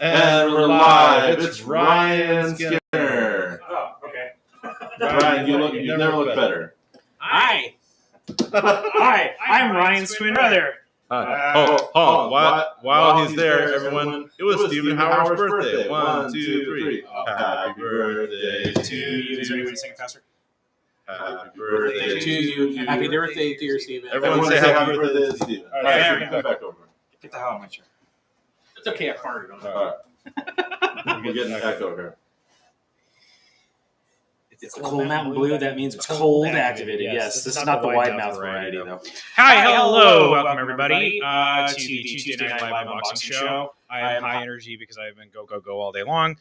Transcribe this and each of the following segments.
And we're live. It's Ryan Skinner. Oh, okay. Ryan, you never look better. Hi. Hi, I'm Ryan's twin brother. Hold on. While he's there, everyone, it was Stephen Howard's birthday. 1, 2, 3. Happy birthday to you. Is there any way to sing it faster? Happy birthday To you. Happy birthday, dear Stephen. Everyone say happy birthday to Stephen. All right, Come back over. Get the hell out of my chair. It's okay, I farted on it. All right. We're getting back over here. It's a cold Mountain Blue. That means it's cold activated. Yes, this is not the wide mouth variety, though. Hi, hello, welcome everybody to the Tuesday Night Live Unboxing Show. I am high energy because I've been go all day long.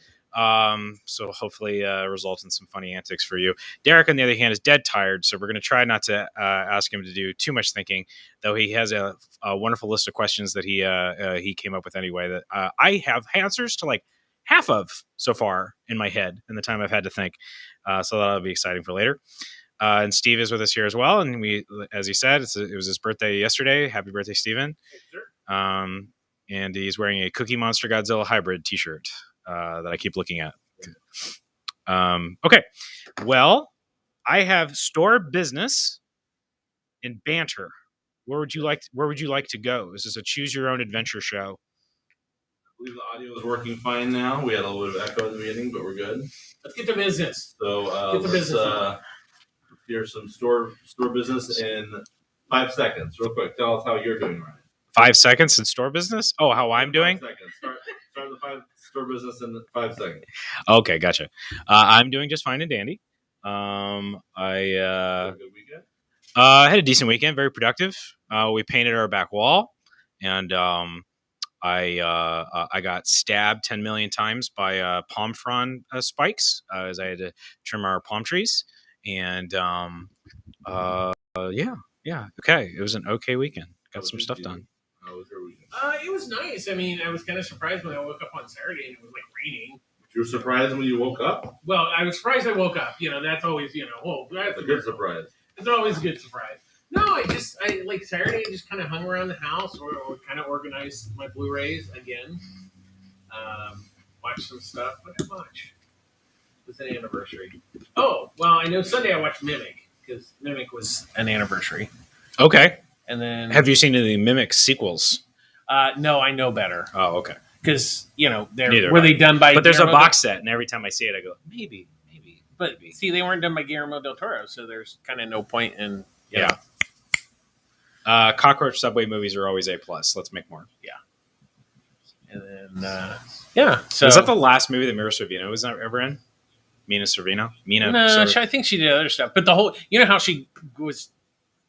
So hopefully results in some funny antics for you. Derek, on the other hand, is dead tired, so we're going to try not to ask him to do too much thinking, though he has a wonderful list of questions that he came up with anyway that I have answers to like half of so far in my head in the time I've had to think. So that'll be exciting for later. And Steve is with us here as well. And we, as he said, it was his birthday yesterday. Happy birthday, Steven. And he's wearing a Cookie Monster Godzilla hybrid t-shirt that I keep looking at. Okay. Well, I have store business and banter. Where would you like to go? This is a choose your own adventure show. I believe the audio is working fine now. We had a little bit of echo at the beginning, but we're good. Let's get to business. So Get the business. Here's some store business in 5 seconds. Real quick, tell us how you're doing, Ryan. 5 seconds in store business? Oh, how I'm doing? 5 seconds. Start the store business in 5 seconds. Okay, gotcha. I'm doing just fine and dandy. Have a good weekend? I had a decent weekend, very productive. We painted our back wall, and I got stabbed 10 million times by palm frond spikes as I had to trim our palm trees. And yeah. Okay. It was an okay weekend. Got some stuff done. How was your weekend? It was nice. I mean, I was kind of surprised when I woke up on Saturday and it was like raining. You were surprised when you woke up? Well, I was surprised I woke up. That's always, That's a good surprise. It's always a good surprise. No, I like Saturday, I just kind of hung around the house or kind of organized my Blu-rays again. Watched some stuff. What did I watch? It was an anniversary. Oh, well, I know Sunday I watched Mimic because Mimic was an anniversary. Okay. And then Have you seen any Mimic sequels? No, I know better Oh, okay. because Neither were have I. they done by? But there's a Guillermo box set, and every time I see it, I go, maybe. But see, they weren't done by Guillermo del Toro, so there's kind of no point in. Yeah. Cockroach Subway movies are always A+. Let's make more. And then, yeah. So Was that the last movie that Mira Sorvino was ever in? Mina Sorvino? No, I think she did other stuff. But the whole, how she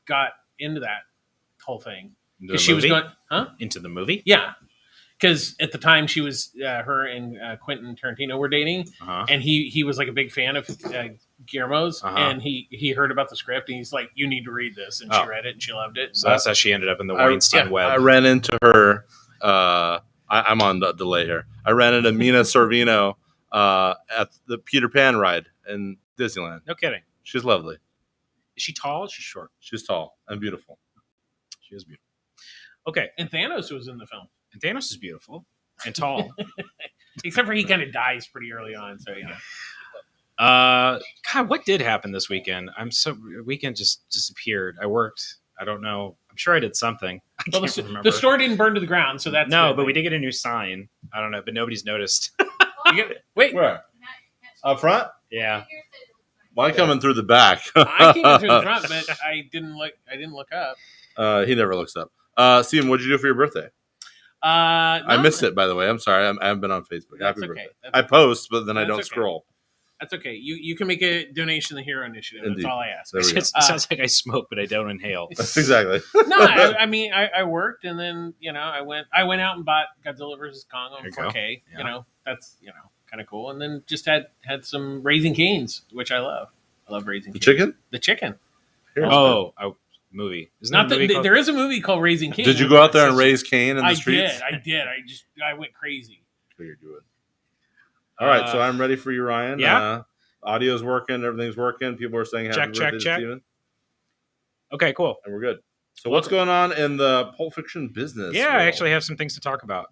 got into that whole thing. Because she was going, Into the movie? Yeah. Because at the time she was, her and Quentin Tarantino were dating. Uh-huh. And he was like a big fan of Guillermo's. Uh-huh. And he heard about the script and he's like, you need to read this. And she read it and she loved it. So that's how she ended up in the Weinstein web. I ran into her. I'm on the delay here. I ran into Mina Sorvino at the Peter Pan ride in Disneyland. No kidding. She's lovely. Is she tall or she's short? She's tall and beautiful. She is beautiful. Okay. And Thanos was in the film. And Thanos is beautiful and tall. Except for he kind of dies pretty early on. So, God, what did happen this weekend? Weekend just disappeared. I worked. I don't know. I'm sure I did something. I can't remember. The store didn't burn to the ground, so that's no. But we did get a new sign. I don't know, but nobody's noticed. Wait, where? Up front? Yeah. Why coming through the back? I came in through the front, but I didn't look up. He never looks up. Steven, what did you do for your birthday? No, I missed it, by the way. I'm sorry. I haven't been on Facebook. That's Happy okay. birthday. I post, but then I don't okay. scroll. That's okay. You can make a donation to the Hero Initiative. Indeed. That's all I ask. There we go. It sounds like I smoke, but I don't inhale. Exactly. No, I mean I worked and then I went out and bought Godzilla vs Kong on 4K. Yeah. That's kind of cool. And then just had some Raising Cane's, which I love. I love Raising The Cane's. chicken? The chicken. Movie. Isn't Not that a movie called? there is a movie called Raising Cane. Did you go out there and raise Cain in the I streets? did. I went crazy. Figured you would. All right, so I'm ready for you, Ryan. Yeah. Audio's working. Everything's working. People are saying happy birthday to Steven. Okay, cool. And we're good. So what's going on in the Pulp Fiction business? Yeah, world? I actually have some things to talk about.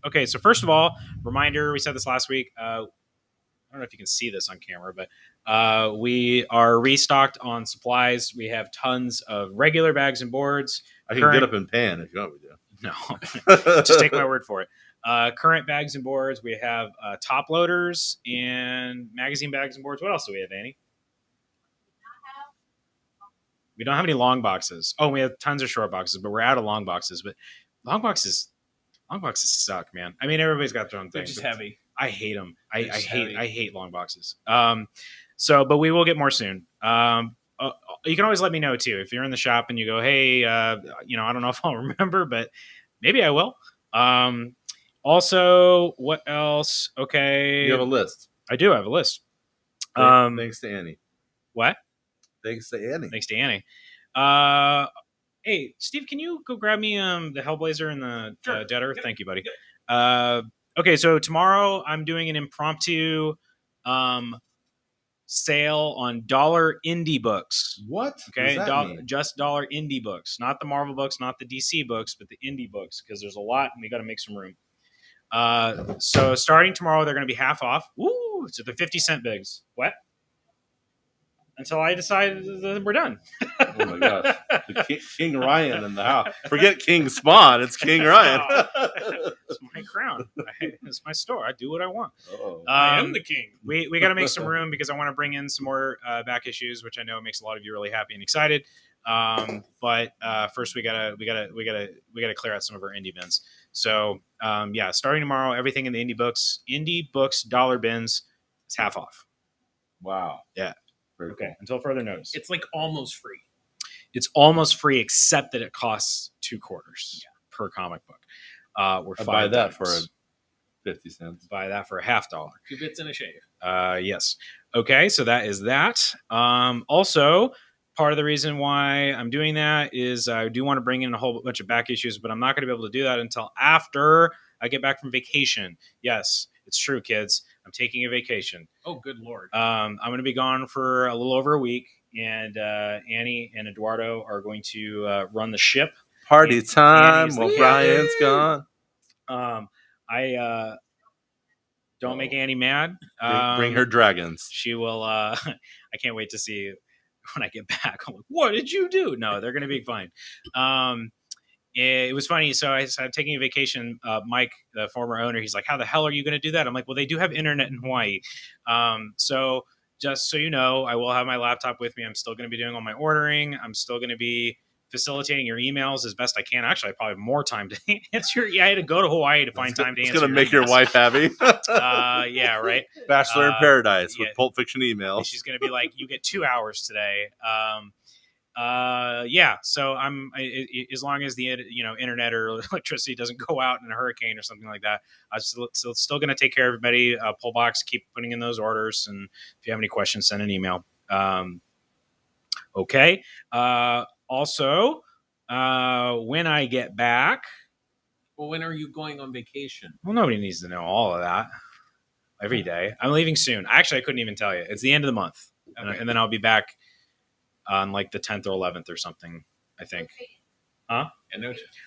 Okay, so first of all, reminder, we said this last week. I don't know if you can see this on camera, but we are restocked on supplies. We have tons of regular bags and boards. I can get up and pan if you want me to. No, just take my word for it. Current bags and boards. We have top loaders and magazine bags and boards. What else do we have, Annie? We don't have any long boxes. Oh, we have tons of short boxes, but we're out of long boxes. But long boxes suck, man. I mean, everybody's got their own thing. They're just heavy. I hate them. I hate long boxes. But we will get more soon. You can always let me know too if you're in the shop and you go, hey, I don't know if I'll remember, but maybe I will. Also, what else? Okay, You have a list. I do have a list. Thanks to Annie. What? Thanks to Annie. Thanks to Annie. Hey, Steve, can you go grab me the Hellblazer and the Dead Earth? Thank you, buddy. Okay, so tomorrow I'm doing an impromptu sale on dollar indie books. What? Okay, What does that mean? just dollar indie books, not the Marvel books, not the DC books, but the indie books, because there's a lot and we got to make some room. So starting tomorrow, they're going to be half off. Woo! So the 50-cent bigs. What? Until I decide that we're done. Oh my gosh. King Ryan in the house. Forget King Spawn. It's King Ryan. It's my crown. It's my store. I do what I want. I am the king. We got to make some room because I want to bring in some more back issues, which I know makes a lot of you really happy and excited. But first we gotta clear out some of our indie bins. So starting tomorrow, everything in the indie books dollar bins is half off. Wow. Yeah. Very Okay. cool. Until further notice. It's like almost free. It's almost free, except that it costs $2 per comic book. We're I buy that for 50 cents. Buy that for $half. 2 bits and a shave. Yes. Okay, so that is that. Also, part of the reason why I'm doing that is I do want to bring in a whole bunch of back issues, but I'm not going to be able to do that until after I get back from vacation. Yes, it's true, kids. I'm taking a vacation. Oh, good Lord. I'm going to be gone for a little over a week, and Annie and Eduardo are going to run the ship. Party time Annie's while like, Brian's gone. I don't make Annie mad. Bring her dragons. She will. I can't wait to see when I get back. I'm like, what did you do? No, they're going to be fine. It was funny. So I'm taking a vacation. Mike, the former owner, he's like, how the hell are you going to do that? I'm like, well, they do have internet in Hawaii. So just so you know, I will have my laptop with me. I'm still going to be doing all my ordering. I'm still going to be facilitating your emails as best I can. Actually, I probably have more time to answer. Yeah, I had to go to Hawaii to find time to answer. It's going to make your wife happy. Yeah, right. Bachelor in Paradise with Pulp Fiction emails. She's going to be like, you get 2 hours today. So as long as the internet or electricity doesn't go out in a hurricane or something like that, I'm still going to take care of everybody. Pull box, keep putting in those orders, and if you have any questions, send an email. Okay. Also, when I get back, well, when are you going on vacation? Well, nobody needs to know all of that. Every day, I'm leaving soon. Actually, I couldn't even tell you. It's the end of the month, okay. And then I'll be back on like the 10th or 11th or something, I think. Huh?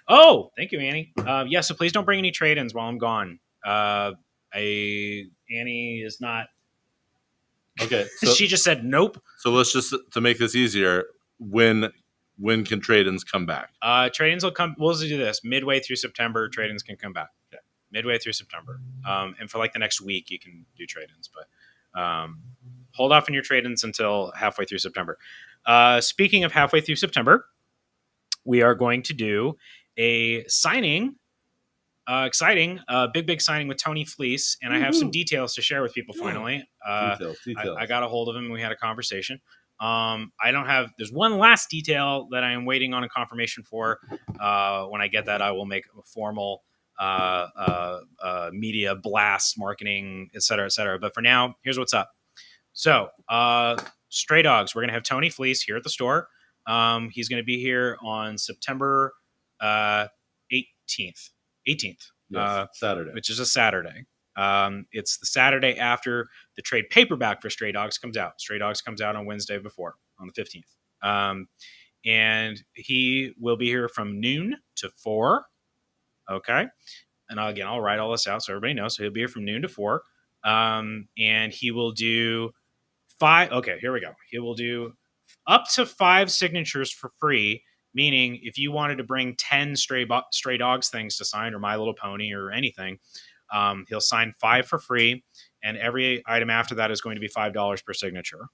Oh, thank you, Annie. So please don't bring any trade-ins while I'm gone. Annie is not. Okay. So, she just said nope. So let's just, to make this easier, when can trade-ins come back? Trade-ins will come. We'll do this midway through September. Trade-ins can come back. Okay. Midway through September. And for like the next week, you can do trade-ins, but hold off on your trade-ins until halfway through September. Speaking of halfway through September, we are going to do a signing, exciting, big signing with Tony Fleece, and I have some details to share with people finally. Details. I got a hold of him and we had a conversation. There's one last detail that I am waiting on a confirmation for. When I get that, I will make a formal media blast, marketing, et cetera, et cetera. But for now, here's what's up. So Stray Dogs. We're going to have Tony Fleece here at the store. He's going to be here on September 18th. 18th. Saturday. Which is a Saturday. It's the Saturday after the trade paperback for Stray Dogs comes out. Stray Dogs comes out on Wednesday before, on the 15th. And he will be here from noon to 4. Okay. And again, I'll write all this out so everybody knows. So he'll be here from noon to 4. And he will do 5. Okay, here we go. He will do up to 5 signatures for free. Meaning, if you wanted to bring 10 Stray Dogs things to sign, or My Little Pony, or anything, he'll sign 5 for free, and every item after that is going to be $5 per signature.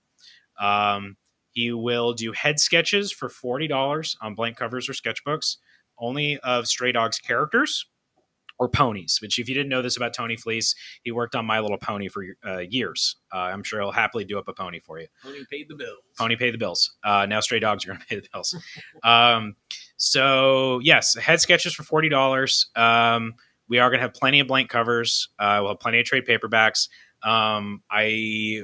He will do head sketches for $40 on blank covers or sketchbooks, only of Stray Dogs characters or ponies. Which, if you didn't know this about Tony Fleece, he worked on My Little Pony for years. I'm sure he'll happily do up a pony for you. Pony paid the bills. Pony paid the bills. Now Stray Dogs are going to pay the bills. So yes, head sketches for $40. We are going to have plenty of blank covers. We'll have plenty of trade paperbacks. I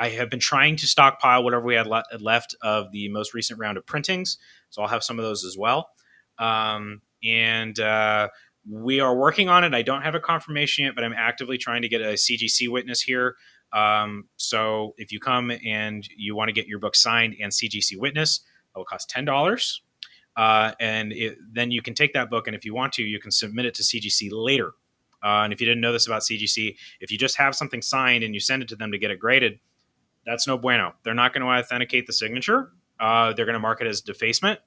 have been trying to stockpile whatever we had left of the most recent round of printings, so I'll have some of those as well. We are working on it. I don't have a confirmation yet, but I'm actively trying to get a CGC witness here. So if you come and you want to get your book signed and CGC witness, it will cost $10. Then you can take that book, and if you want to, you can submit it to CGC later. And if you didn't know this about CGC, if you just have something signed and you send it to them to get it graded, that's no bueno. They're not going to authenticate the signature. They're going to mark it as defacement.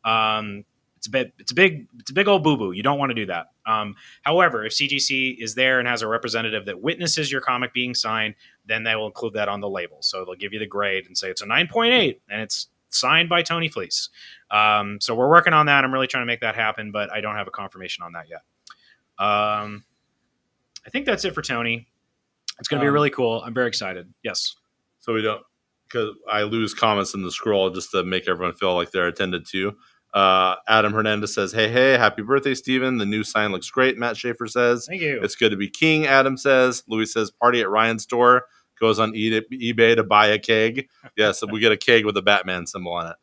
It's a big old boo-boo. You don't want to do that. However, if CGC is there and has a representative that witnesses your comic being signed, then they will include that on the label. So they'll give you the grade and say it's a 9.8 and it's signed by Tony Fleece. So we're working on that. I'm really trying to make that happen, but I don't have a confirmation on that yet. I think that's it for Tony. It's going to be really cool. I'm very excited. Yes. So we don't, because I lose comments in the scroll just to make everyone feel like they're attended to. Adam Hernandez says, hey, happy birthday, Steven. The new sign looks great, Matt Schaefer says. Thank you. It's good to be king, Adam says. Louis says, party at Ryan's store. Goes on eBay to buy a keg. Yes, we get a keg with a Batman symbol on it.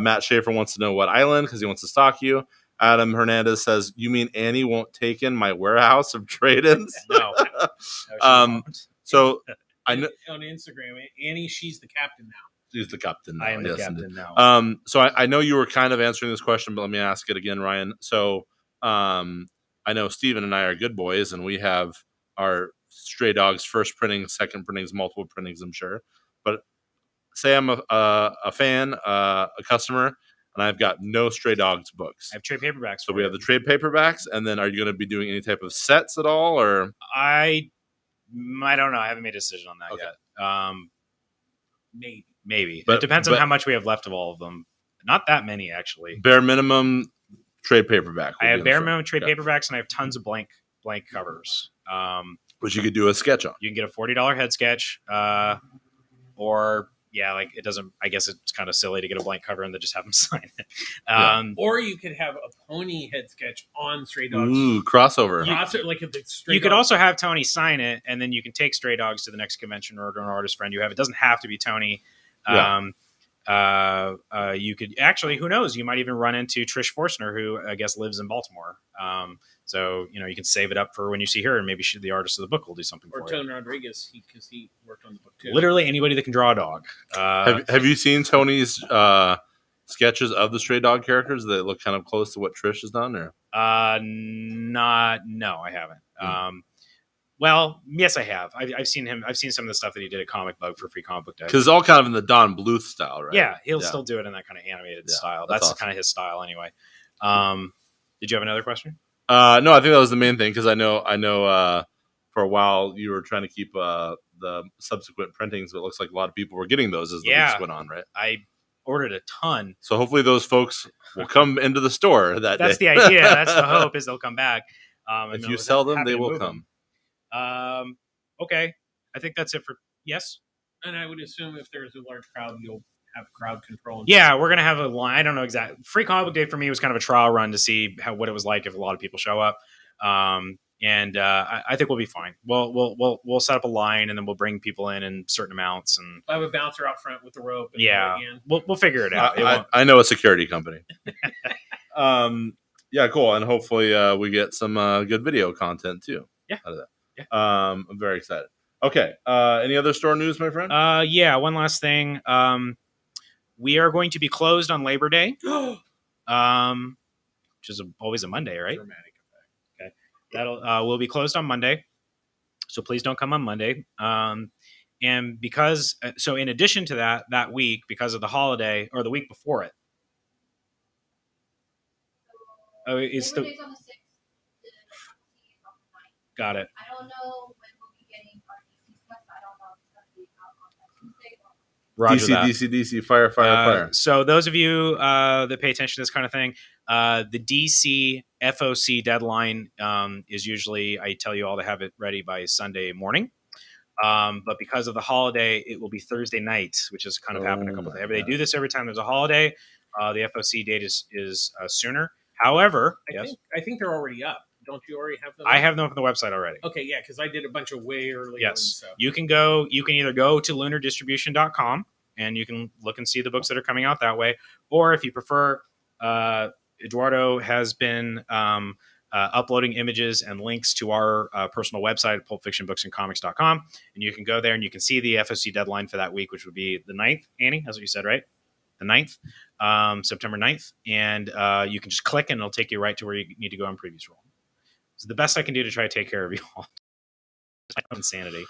Matt Schaefer wants to know what island because he wants to stalk you. Adam Hernandez says, you mean Annie won't take in my warehouse of trade-ins? No. So I know on Instagram, Annie, she's the captain now. She's the captain now. I am the captain now. So I know you were kind of answering this question, but let me ask it again, Ryan. So I know Steven and I are good boys, and we have our Stray Dogs first printings, second printings, multiple printings, I'm sure. But say I'm a fan, a customer, and I've got no Stray Dogs books. I have trade paperbacks. So we have the trade paperbacks, and then are you going to be doing any type of sets at all, or I don't know. I haven't made a decision on that yet. Maybe. But it depends on how much we have left of all of them. Not that many, actually. Bare minimum trade paperback. I have bare minimum trade paperbacks, and I have tons of blank covers. Which you could do a sketch on. You can get a $40 head sketch, or it doesn't. I guess it's kind of silly to get a blank cover and then just have them sign it. Or you could have a pony head sketch on Stray Dogs. Ooh, crossover. You could also have Tony sign it, and then you can take Stray Dogs to the next convention or to an artist friend you have. It doesn't have to be Tony. You could actually, who knows? You might even run into Trish Forstner, who I guess lives in Baltimore. So you can save it up for when you see her, and maybe the artist of the book will do something for you. Or Tony Rodriguez, because he worked on the book too. Literally anybody that can draw a dog. Have you seen Tony's sketches of the Stray Dog characters that look kind of close to what Trish has done? Or no, I haven't. Well, yes, I have. I've seen him. I've seen some of the stuff that he did at Comic Bug for Free Comic Book Day. Because it's all kind of in the Don Bluth style, right? Yeah, he'll still do it in that kind of animated style. That's awesome. Kind of his style, anyway. Did you have another question? No, I think that was the main thing because I know. For a while you were trying to keep the subsequent printings, but it looks like a lot of people were getting those as the weeks went on, right? I ordered a ton. So hopefully those folks will come into the store that That's day. the idea. That's the hope is they'll come back. If you sell them, they will come. Okay. I think that's it for yes. And I would assume if there's a large crowd, you'll have crowd control. Yeah, we're gonna have a line. I don't know exactly. Free Comic Book Day for me was kind of a trial run to see what it was like if a lot of people show up. And I think we'll be fine. We'll set up a line, and then we'll bring people in certain amounts, and I have a bouncer out front with the rope. And yeah, we'll figure it out. I know a security company. Yeah, cool. And hopefully we get some good video content too. Yeah. Out of that. Yeah. I'm very excited. Okay. Any other store news, my friend? Yeah. One last thing. We are going to be closed on Labor Day, which is always a Monday, right? Dramatic effect. Okay. We'll be closed on Monday, so please don't come on Monday. And because so, in addition to that week, because of the holiday or the week before it. Oh, it's Labor Day's on the 6th. The FOC is on the 9th. Got it. I don't know when we'll be getting our DC stuff. I don't know if it's going to be out on that Tuesday or Roger that. DC, fire, fire. So those of you that pay attention to this kind of thing, the DC FOC deadline is usually, I tell you all to have it ready by Sunday morning. But because of the holiday, it will be Thursday night, which has kind of happened a couple of days. They do this every time there's a holiday. The FOC date is sooner. However, I think they're already up. Don't you already have them? I have them up on the website already. Okay, yeah, because I did a bunch of way earlier. Yes. So. You can either go to lunardistribution.com and you can look and see the books that are coming out that way. Or if you prefer, Eduardo has been uploading images and links to our personal website, pulpfictionbooksandcomics.com. And you can go there and you can see the FOC deadline for that week, which would be the 9th, Annie, that's what you said, right? The 9th, September 9th. And you can just click and it'll take you right to where you need to go on Previews Roll. It's the best I can do to try to take care of you all. Insanity.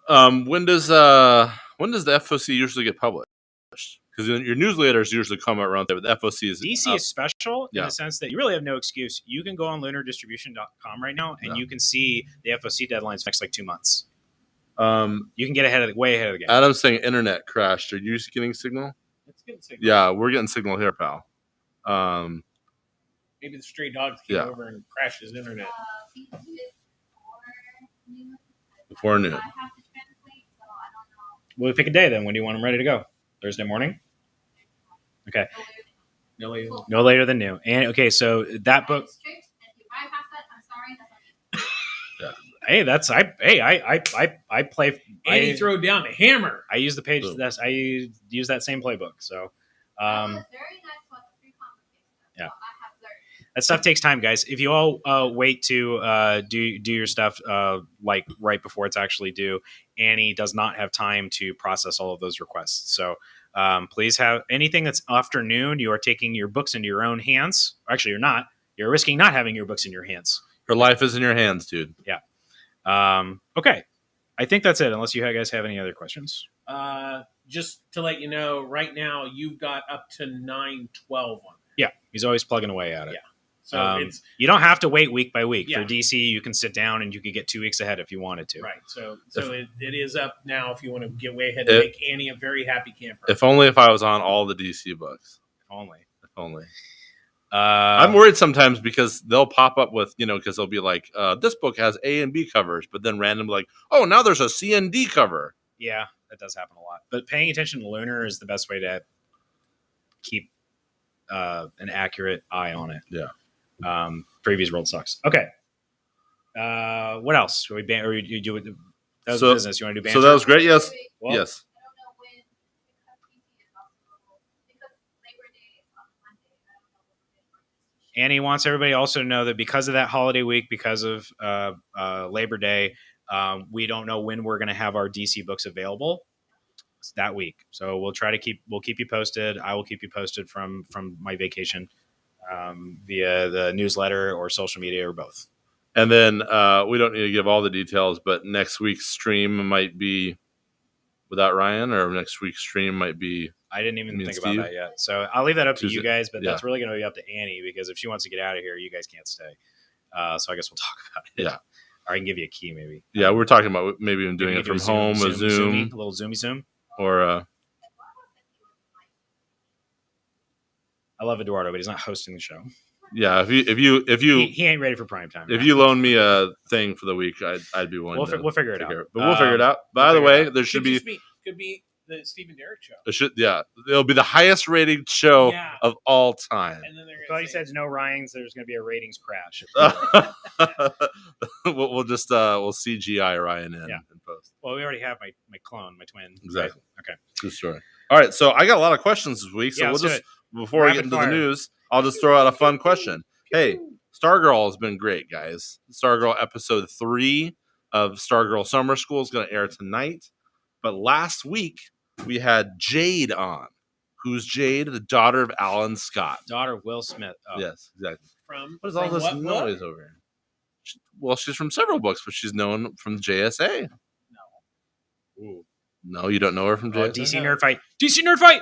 When does the FOC usually get published? Because your newsletters usually come around there, but the FOC is DC is special in the sense that you really have no excuse. You can go on lunardistribution.com right now and you can see the FOC deadlines next like 2 months. You can get way ahead of the game. Adam's saying internet crashed. Are you getting signal? It's getting signal. Yeah, we're getting signal here, pal. Maybe the stray dogs came over and crashed his internet. Before noon. I have to translate, so I don't know. We'll pick a day then. When do you want them ready to go? Thursday morning? Okay. No later. No later than noon. And okay, so that book. If you bypass that, I'm sorry. That's Hey, that's I play. And he threw down the hammer. I use the page. I use that same playbook. So, that was very nice what the free conversation. Yeah. So I have learned. That stuff takes time, guys. If you all wait to do your stuff like right before it's actually due, Annie does not have time to process all of those requests. So please have anything that's afternoon. You are taking your books into your own hands. Actually, you're not. You're risking not having your books in your hands. Her life is in your hands, dude. Yeah. Okay. I think that's it. Unless you guys have any other questions. Just to let you know, right now you've got up to 9/12 on. Yeah, he's always plugging away at it. Yeah. So you don't have to wait week by week. Yeah. For DC, you can sit down and you could get 2 weeks ahead if you wanted to. Right. So it is up now if you want to get way ahead and make Annie a very happy camper. If only if I was on all the DC books. If only. I'm worried sometimes because they'll pop up with, because they'll be like, this book has A and B covers, but then randomly like, oh, now there's a C and D cover. Yeah, that does happen a lot. But paying attention to Lunar is the best way to keep an accurate eye on it. Yeah. Previous world sucks. Okay. What else? Should we or you do it? That was business. You want to do banter? So that was great. Yes. Well, yes. I don't know when, because Labor Day is on Monday. I don't know when. Annie wants everybody also to know that because of that holiday week, because of Labor Day, we don't know when we're going to have our DC books available. It's that week, so we'll keep you posted. I will keep you posted from my vacation via the newsletter or social media or both. And then we don't need to give all the details, but next week's stream might be without Ryan, or next week's stream might be. I didn't even think about that yet, so I'll leave that up to you guys. But yeah. That's really going to be up to Annie, because if she wants to get out of here, you guys can't stay. So I guess we'll talk about it. Yeah. Or I can give you a key, maybe. Yeah, we're talking about maybe even doing it from home, a Zoom, a little Zoom. Or I love Eduardo, but he's not hosting the show. Yeah, if you he ain't ready for prime time. If you loan me a thing for the week, I'd be willing. We'll figure it out. But we'll figure it out. By the way, there should be could be the Steve and Derek show. It should, yeah, it'll be the highest rated show Yeah. of all time. And then they're I gonna thought he say said it's- no Ryans. There's going to be a ratings crash. we'll just we'll CGI Ryan in post. Well, we already have my clone, my twin. Exactly. Right? Okay. Good story. All right, so I got a lot of questions this week. So Yeah, we'll let's do just it. before we Rapid get into fire. the news, I'll just throw out a fun question. Hey, Stargirl has been great, guys. Stargirl episode 3 of Stargirl Summer School is going to air tonight. But last week we had Jade on. Who's Jade? The daughter of Alan Scott. Daughter of Will Smith. Oh. Yes, exactly. from What is all from this what book? noise over here? Well, she's from several books, but she's known from JSA. Ooh. No, you don't know her from Oh, JSA? DC Nerd Fight. DC Nerd Fight.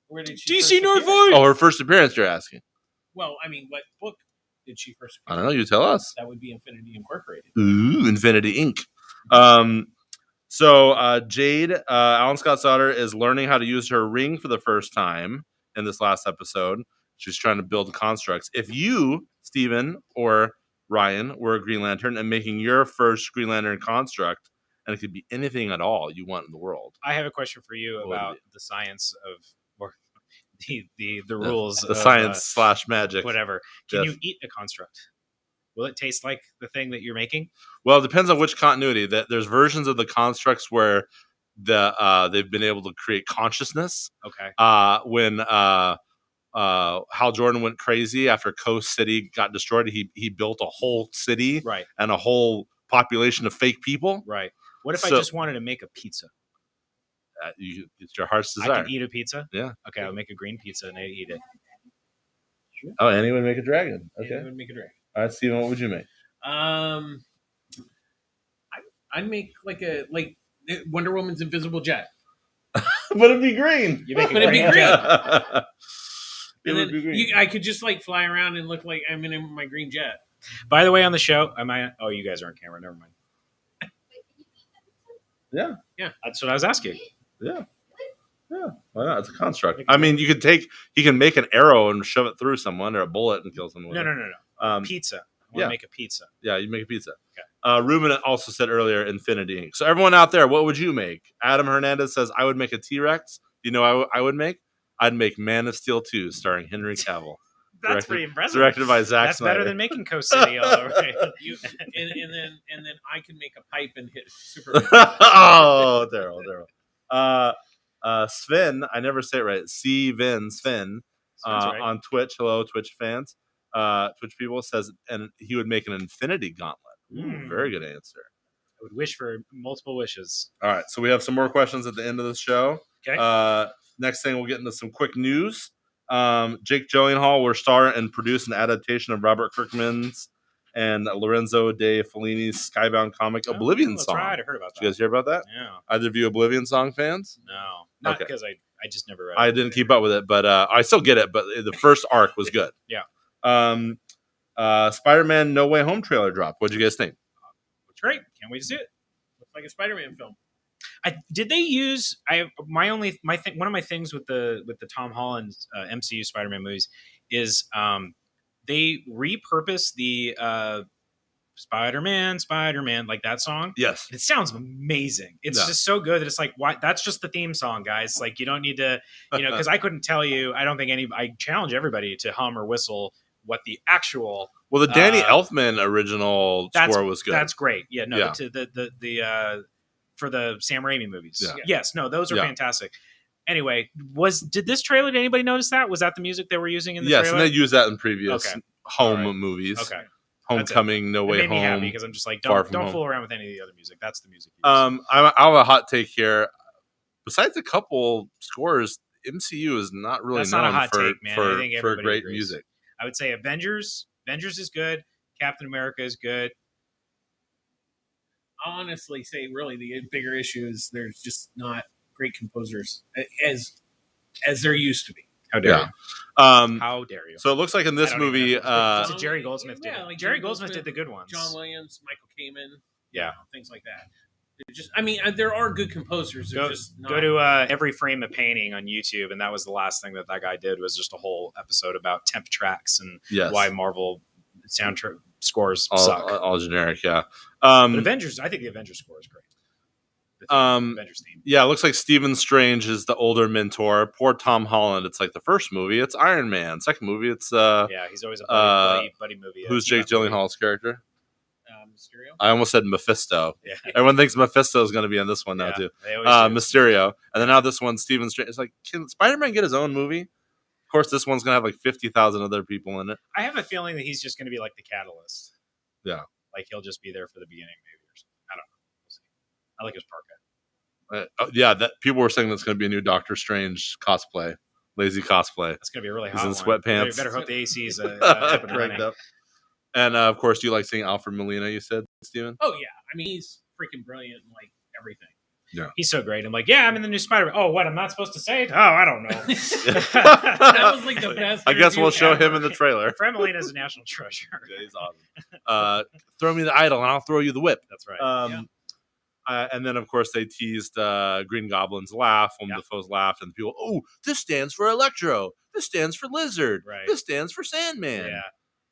Where did she DC first Nerd appear? Fight. Oh, her first appearance, you're asking. Well, I mean, what book did she first I appear? don't know. You tell us. That would be Infinity Incorporated. Ooh, Infinity Inc. Jade, Alan Scott's daughter, is learning how to use her ring for the first time in this last episode. She's trying to build constructs. If you, Steven, or Ryan, were a Green Lantern and making your first Green Lantern construct, and it could be anything at all you want in the world. I have a question for you What would it about be? the science of, or the rules The of, science / magic. whatever. Can Yes. you eat a construct? Will it taste like the thing that you're making? Well, it depends on which continuity. That there's versions of the constructs where they've been able to create consciousness. Okay. When Hal Jordan went crazy after Coast City got destroyed, he built a whole city Right. and a whole population of fake people. Right. What if I So- just wanted to make a pizza? It's your heart's I desire. can eat a pizza? Yeah. Okay, I'll make a green pizza and I eat it. Oh, Annie would make a dragon. Yeah, Okay. it would make a drink. All right, Steven, what would you make? I'd make like Wonder Woman's invisible jet. But it'd be green. You make a But it'd be green green. jet. It And would then be green. I could just like fly around and look like I'm in my green jet. By the way, on the show, am I? Oh, you guys are on camera. Never mind. Yeah. That's what I was asking. Yeah. Yeah. Why not? It's a construct. I mean, you can make an arrow and shove it through someone, or a bullet and kill someone. No. Um, Pizza. I want yeah. to make a pizza. Yeah, you make a pizza. Okay. Ruben also said earlier Infinity Inc. So everyone out there, what would you make? Adam Hernandez says, I would make a T-Rex. You know I would make? I'd make Man of Steel 2 starring Henry Cavill. That's Directed- pretty impressive. Directed by Zack That's Snyder. better than making Coast City all over. And then I can make a pipe and hit Superman. Oh, Daryl. Sven, I never say it right. Sven That's right. on Twitch. Hello, Twitch fans. Twitch people says, and he would make an Infinity Gauntlet. Ooh, very good answer. I would wish for multiple wishes. All right, so we have some more questions at the end of the show. Okay. Next thing, we'll get into some quick news. Jake Gyllenhaal will star and produce an adaptation of Robert Kirkman's and Lorenzo de Fellini's Skybound comic Oblivion That's Song. right. I heard about Did you guys hear about that? Yeah. Either of you Oblivion Song fans? No. Not Okay. because I just never read I it. didn't keep up with it, but I still get it. But the first arc was good. Yeah. Spider-Man No Way Home trailer dropped. What'd you guys think? It's great. Can't wait to see it. Looks like a Spider-Man film. Did they use? One of my things with the Tom Holland MCU Spider-Man movies is they repurpose the Spider-Man like that song. Yes. It sounds amazing. It's Yeah. just so good that it's like, why? That's just the theme song, guys. Like, you don't need to, because I couldn't tell you. I don't think I challenge everybody to hum or whistle what the actual. Well, the Danny Elfman original score was good. That's great. Yeah, no, Yeah. the for the Sam Raimi movies. Yeah. Yes, no, those are Yeah. fantastic. Anyway, did this trailer? Did anybody notice that? Was that the music they were using in the yes, trailer? and they use that in previous Okay. home All right. movies. Okay. Homecoming, No It Way made me happy Home. because I'm just like, Far don't From Home. fool around with any of the other music. That's the music. I have a hot take here. Besides a couple scores, MCU is not really That's known not a hot for, take, man. I for, think for everybody great agrees. music. I would say Avengers is good. Captain America is good. I'll honestly say, really, the bigger issue is there's just not great composers as there used to be. How dare Yeah. you? How dare you? So it looks like in this I don't even movie, know. So Jerry Goldsmith did. Yeah, it. like Jerry Jerry Goldsmith Goldsmith, did the good ones. John Williams, Michael Kamen, Yeah. things like that. They're just, I mean, there are good composers. They're just not, Go to Every Frame of Painting on YouTube, and that was the last thing that guy did was just a whole episode about temp tracks and yes, why Marvel soundtrack scores suck. all generic. Yeah. But Avengers, I think the Avengers score is great. Avengers theme. Yeah, it looks like Stephen Strange is the older mentor. Poor Tom Holland. It's like the first movie, it's Iron Man. Second movie, it's He's always a buddy movie. who's Jake Gyllenhaal's character? Mysterio. I almost said Mephisto. Yeah. Everyone thinks Mephisto is going to be in this one now too. They always do. Mysterio, and then now this one, Stephen Strange. It's like, can Spider-Man get his own movie? Of course, this one's going to have like 50,000 other people in it. I have a feeling that he's just going to be like the catalyst. Yeah. Like he'll just be there for the beginning, maybe. Or something. I don't know. We'll see. I like his parka. That people were saying that's going to be a new Doctor Strange cosplay, lazy cosplay. That's going to be a really He's hot in one. sweatpants. You better hope the AC is up and Cranked running. up. And of course, you like seeing Alfred Molina. You said, Steven? Oh yeah, I mean he's freaking brilliant in like everything. Yeah, he's so great. I'm like, yeah, I'm in the new Spider-Man. Oh, what? I'm not supposed to say it? Oh, I don't know. That was like the best. I guess we'll show ever. him in the trailer. Fred Molina's a national treasure. Yeah, he's awesome. Throw me the idol, and I'll throw you the whip. That's right. And then, of course, they teased Green Goblin's laugh, Willem Dafoe's laugh, and people, oh, this stands for Electro. This stands for Lizard. Right. This stands for Sandman. Yeah.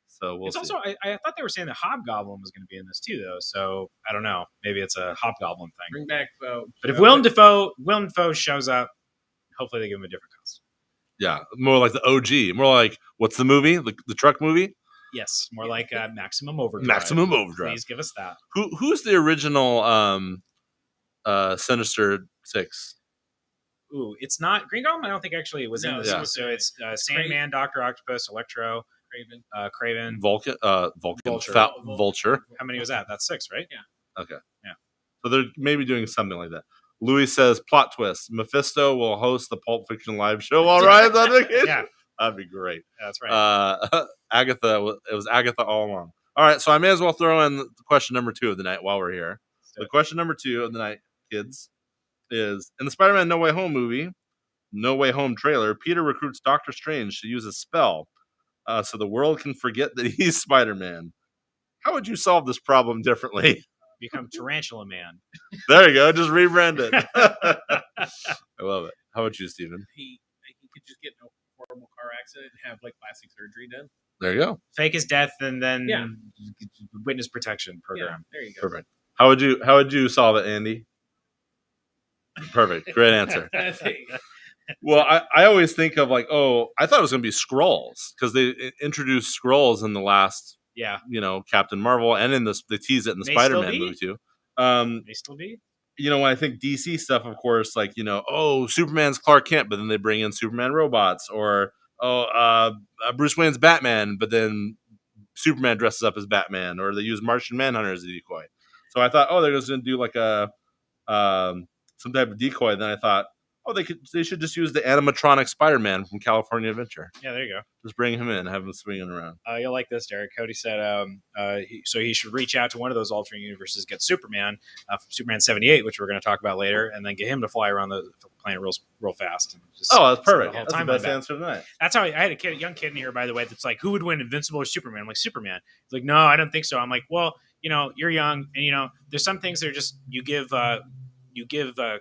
So we'll see. Also, I thought they were saying that Hobgoblin was going to be in this too, though. So I don't know. Maybe it's a Hobgoblin thing. Bring back. But if Willem Dafoe shows up, hopefully they give him a different costume. Yeah, more like the OG. More like, what's the movie? The truck movie? Yes, more like Maximum Overdrive. Maximum Overdrive. Please give us that. Who's the original Sinister Six? Ooh, it's not Green Goblin. I don't think actually was in this. Yeah. So it's Sandman, Doctor Octopus, Electro, Craven, Vulcan, Vulture. Vulture. How many was that? That's 6, right? Yeah. Okay. Yeah. So they're maybe doing something like that. Louis says, plot twist: Mephisto will host the Pulp Fiction live show while Ryan's on vacation. Yeah. That'd be great. Yeah, that's right. Agatha, it was Agatha all along. All right, so I may as well throw in question number 2 of the night while we're here. The question number 2 of the night, kids, is in the Spider-Man No Way Home movie, No Way Home trailer, Peter recruits Doctor Strange to use a spell so the world can forget that he's Spider-Man. How would you solve this problem differently? Become Tarantula Man. There you go. Just rebrand it. I love it. How about you, Steven? He could just get in a horrible car accident and have like plastic surgery done. There you go. Fake his death and then witness protection program. Yeah, there you go. Perfect. How would you solve it, Andy? Perfect. Great answer. Well, I always think of like, I thought it was going to be Skrulls because they introduced Skrulls in the last, Captain Marvel, and in this they tease it in the Spider-Man movie too. May still be. When I think DC stuff, of course, like Superman's Clark Kent, but then they bring in Superman robots, or Bruce Wayne's Batman, but then Superman dresses up as Batman, or they use Martian Manhunter as a decoy. So I thought, they're just going to do like a some type of decoy. Then I thought, they should just use the animatronic Spider-Man from California Adventure. Yeah, there you go. Just bring him in, have him swinging around. You'll like this, Derek. Cody said he should reach out to one of those alternate universes, get Superman from Superman 78, which we're going to talk about later, and then get him to fly around the planet real fast. And just that's perfect. That's the best answer tonight. That's how I had a young kid in here, by the way, that's like, who would win, Invincible or Superman? I'm like, Superman. He's like, no, I don't think so. I'm like, well, you're young, and there's some things that are just you give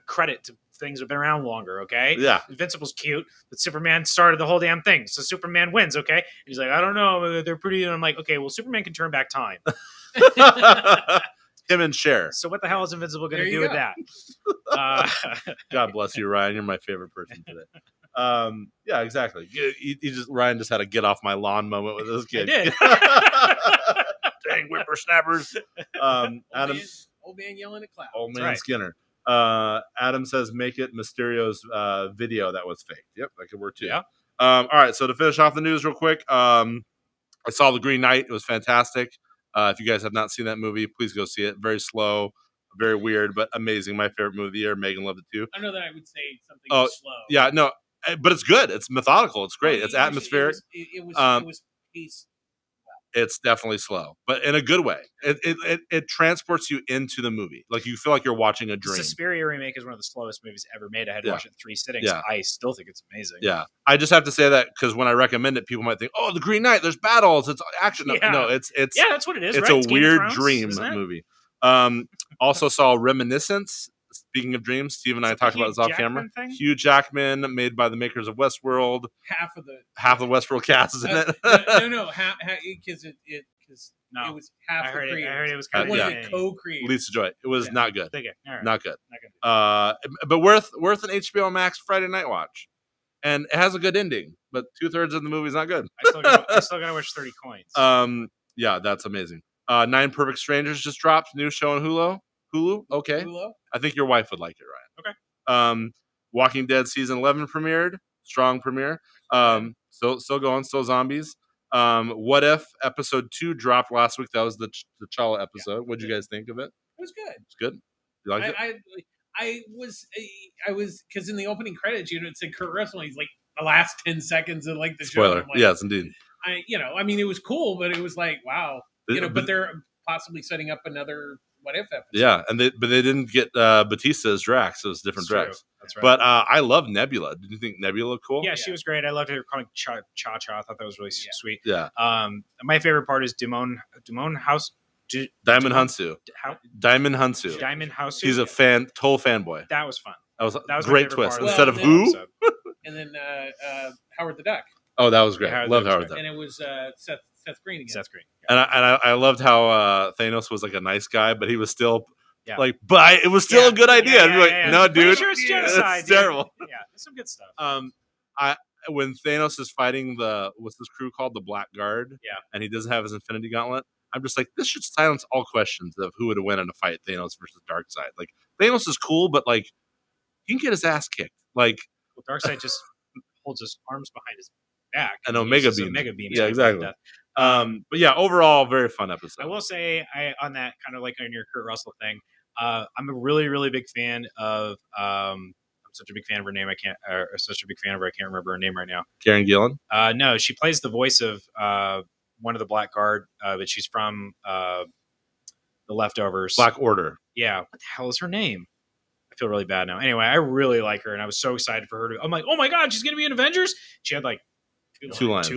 credit to things that have been around longer, okay? Yeah. Invincible's cute, but Superman started the whole damn thing, so Superman wins, okay? And he's like, I don't know, they're pretty. And I'm like, okay, well, Superman can turn back time. Him and Cher. So what the hell is Invincible going to do with that? God bless you, Ryan. You're my favorite person today. Yeah, exactly. Ryan just had a get off my lawn moment with this kid. I did. Dang whippersnappers. Adam, old man yelling at clouds. Old man Skinner. Adam says make it Mysterio's video that was fake. Yep, that could work too. Yeah. All right, so to finish off the news real quick, I saw The Green Knight. It was fantastic. If you guys have not seen that movie, please go see it. Very slow, very weird, but amazing. My favorite movie of the year. Megan loved it too. I know that I would say something slow. Yeah, no, but it's good. It's methodical. It's great. It's atmospheric. It was paced. It's definitely slow, but in a good way. It transports you into the movie. Like you feel like you're watching a dream. The Suspiria remake is one of the slowest movies ever made. I had to watch it in 3 sittings. Yeah. I still think it's amazing. Yeah. I just have to say that because when I recommend it, people might think, The Green Knight, there's battles, it's action. No, it's that's what it is. It's right? a weird dream movie. Also saw Reminiscence. Speaking of dreams, Steve and I talked about this off camera. Hugh Jackman, made by the makers of Westworld. Half of the Westworld cast is in it. No, because because No. it was half I the heard creators. it was kind of one of yeah. the co-creators. Lisa Joy. It was Yeah. not good. Okay. All right. Not good. Not good. But worth an HBO Max Friday night watch. And it has a good ending, but 2/3 of the movie is not good. I still gotta watch 30 Coins. Yeah, that's amazing. 9 Perfect Strangers just dropped. New show on Hulu. Okay. Hulu? I think your wife would like it, Ryan. Okay. Walking Dead season 11 premiered. Strong premiere. Still going. Still zombies. What If episode 2 dropped last week. That was the T'Challa episode. What'd you guys think of it? It was good. It's good. You liked it? I was because in the opening credits, it said Kurt Russell. He's like the last 10 seconds of like the show. Spoiler. I'm like, Yes, indeed. I mean, it was cool, but it was like, wow, But- but they're possibly setting up another What If episode. Yeah, but they didn't get Batista as Drax. It was different That's true. Drax. That's right. But I love Nebula. Did you think Nebula looked cool? yeah, she was great. I loved her calling Cha Cha. I thought that was really sweet. Yeah. My favorite part is Dimon House. Diamond Hunsu. Diamond Hunsu. Diamond House. He's a total fanboy. That was fun. That was my a great favorite twist. part Instead of the who? episode. And then Howard the Duck, Oh, that was great. Yeah, Loved that was Howard. and it was Seth Green again. Seth Green. And I loved how Thanos was like a nice guy, but he was still Yeah. like, but it was still a good idea. I'd be like, no, Pretty dude, sure it's genocide. it's dude. terrible. Yeah, there's some good stuff. When Thanos is fighting what's this crew called, the Black Guard, and he doesn't have his Infinity Gauntlet, I'm just like, this should silence all questions of who would win in a fight, Thanos versus Darkseid. Like, Thanos is cool, but like, he can get his ass kicked. Like, Well, Darkseid just holds his arms behind his back. an and Omega uses beam. Omega beam. Yeah, to exactly. death. But yeah, overall, very fun episode. I will say, on that kind of like on your Kurt Russell thing, I'm a really, really big fan of. I'm such a big fan of her name. Such a big fan of her. I can't remember her name right now. Karen Gillan. No, she plays the voice of one of the Black Guard, but she's from The Leftovers. Black Order. Yeah. What the hell is her name? I feel really bad now. Anyway, I really like her, and I was so excited for her to. I'm like, oh my god, she's gonna be in Avengers. She had like Two lines.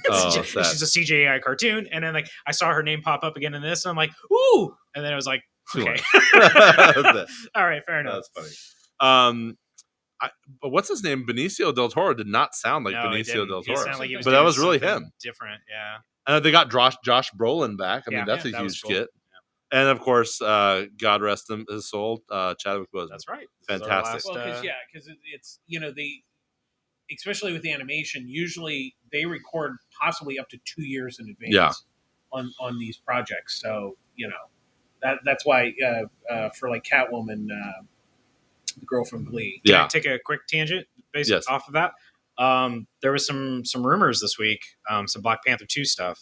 Oh, sad. She's a CGI cartoon, and then like I saw her name pop up again in this, and I'm like, ooh, and then it was like, Two okay, lines. all right, fair enough. That's funny. But what's his name? Benicio del Toro did not sound like No, he Benicio didn't. del He Toro, sounded like he was but that doing was really something him. different, yeah. And they got Josh Brolin back. I mean, Yeah, that's yeah, a that was huge cool. get. And of course, God rest his soul, Chadwick Boseman. That's right. Fantastic. Well, because it's especially with the animation, usually they record possibly up to 2 years in advance on these projects. So that's why for like Catwoman, the girl from Glee. Can I take a quick tangent based Yes. off of that? There was some rumors this week, some Black Panther 2 stuff,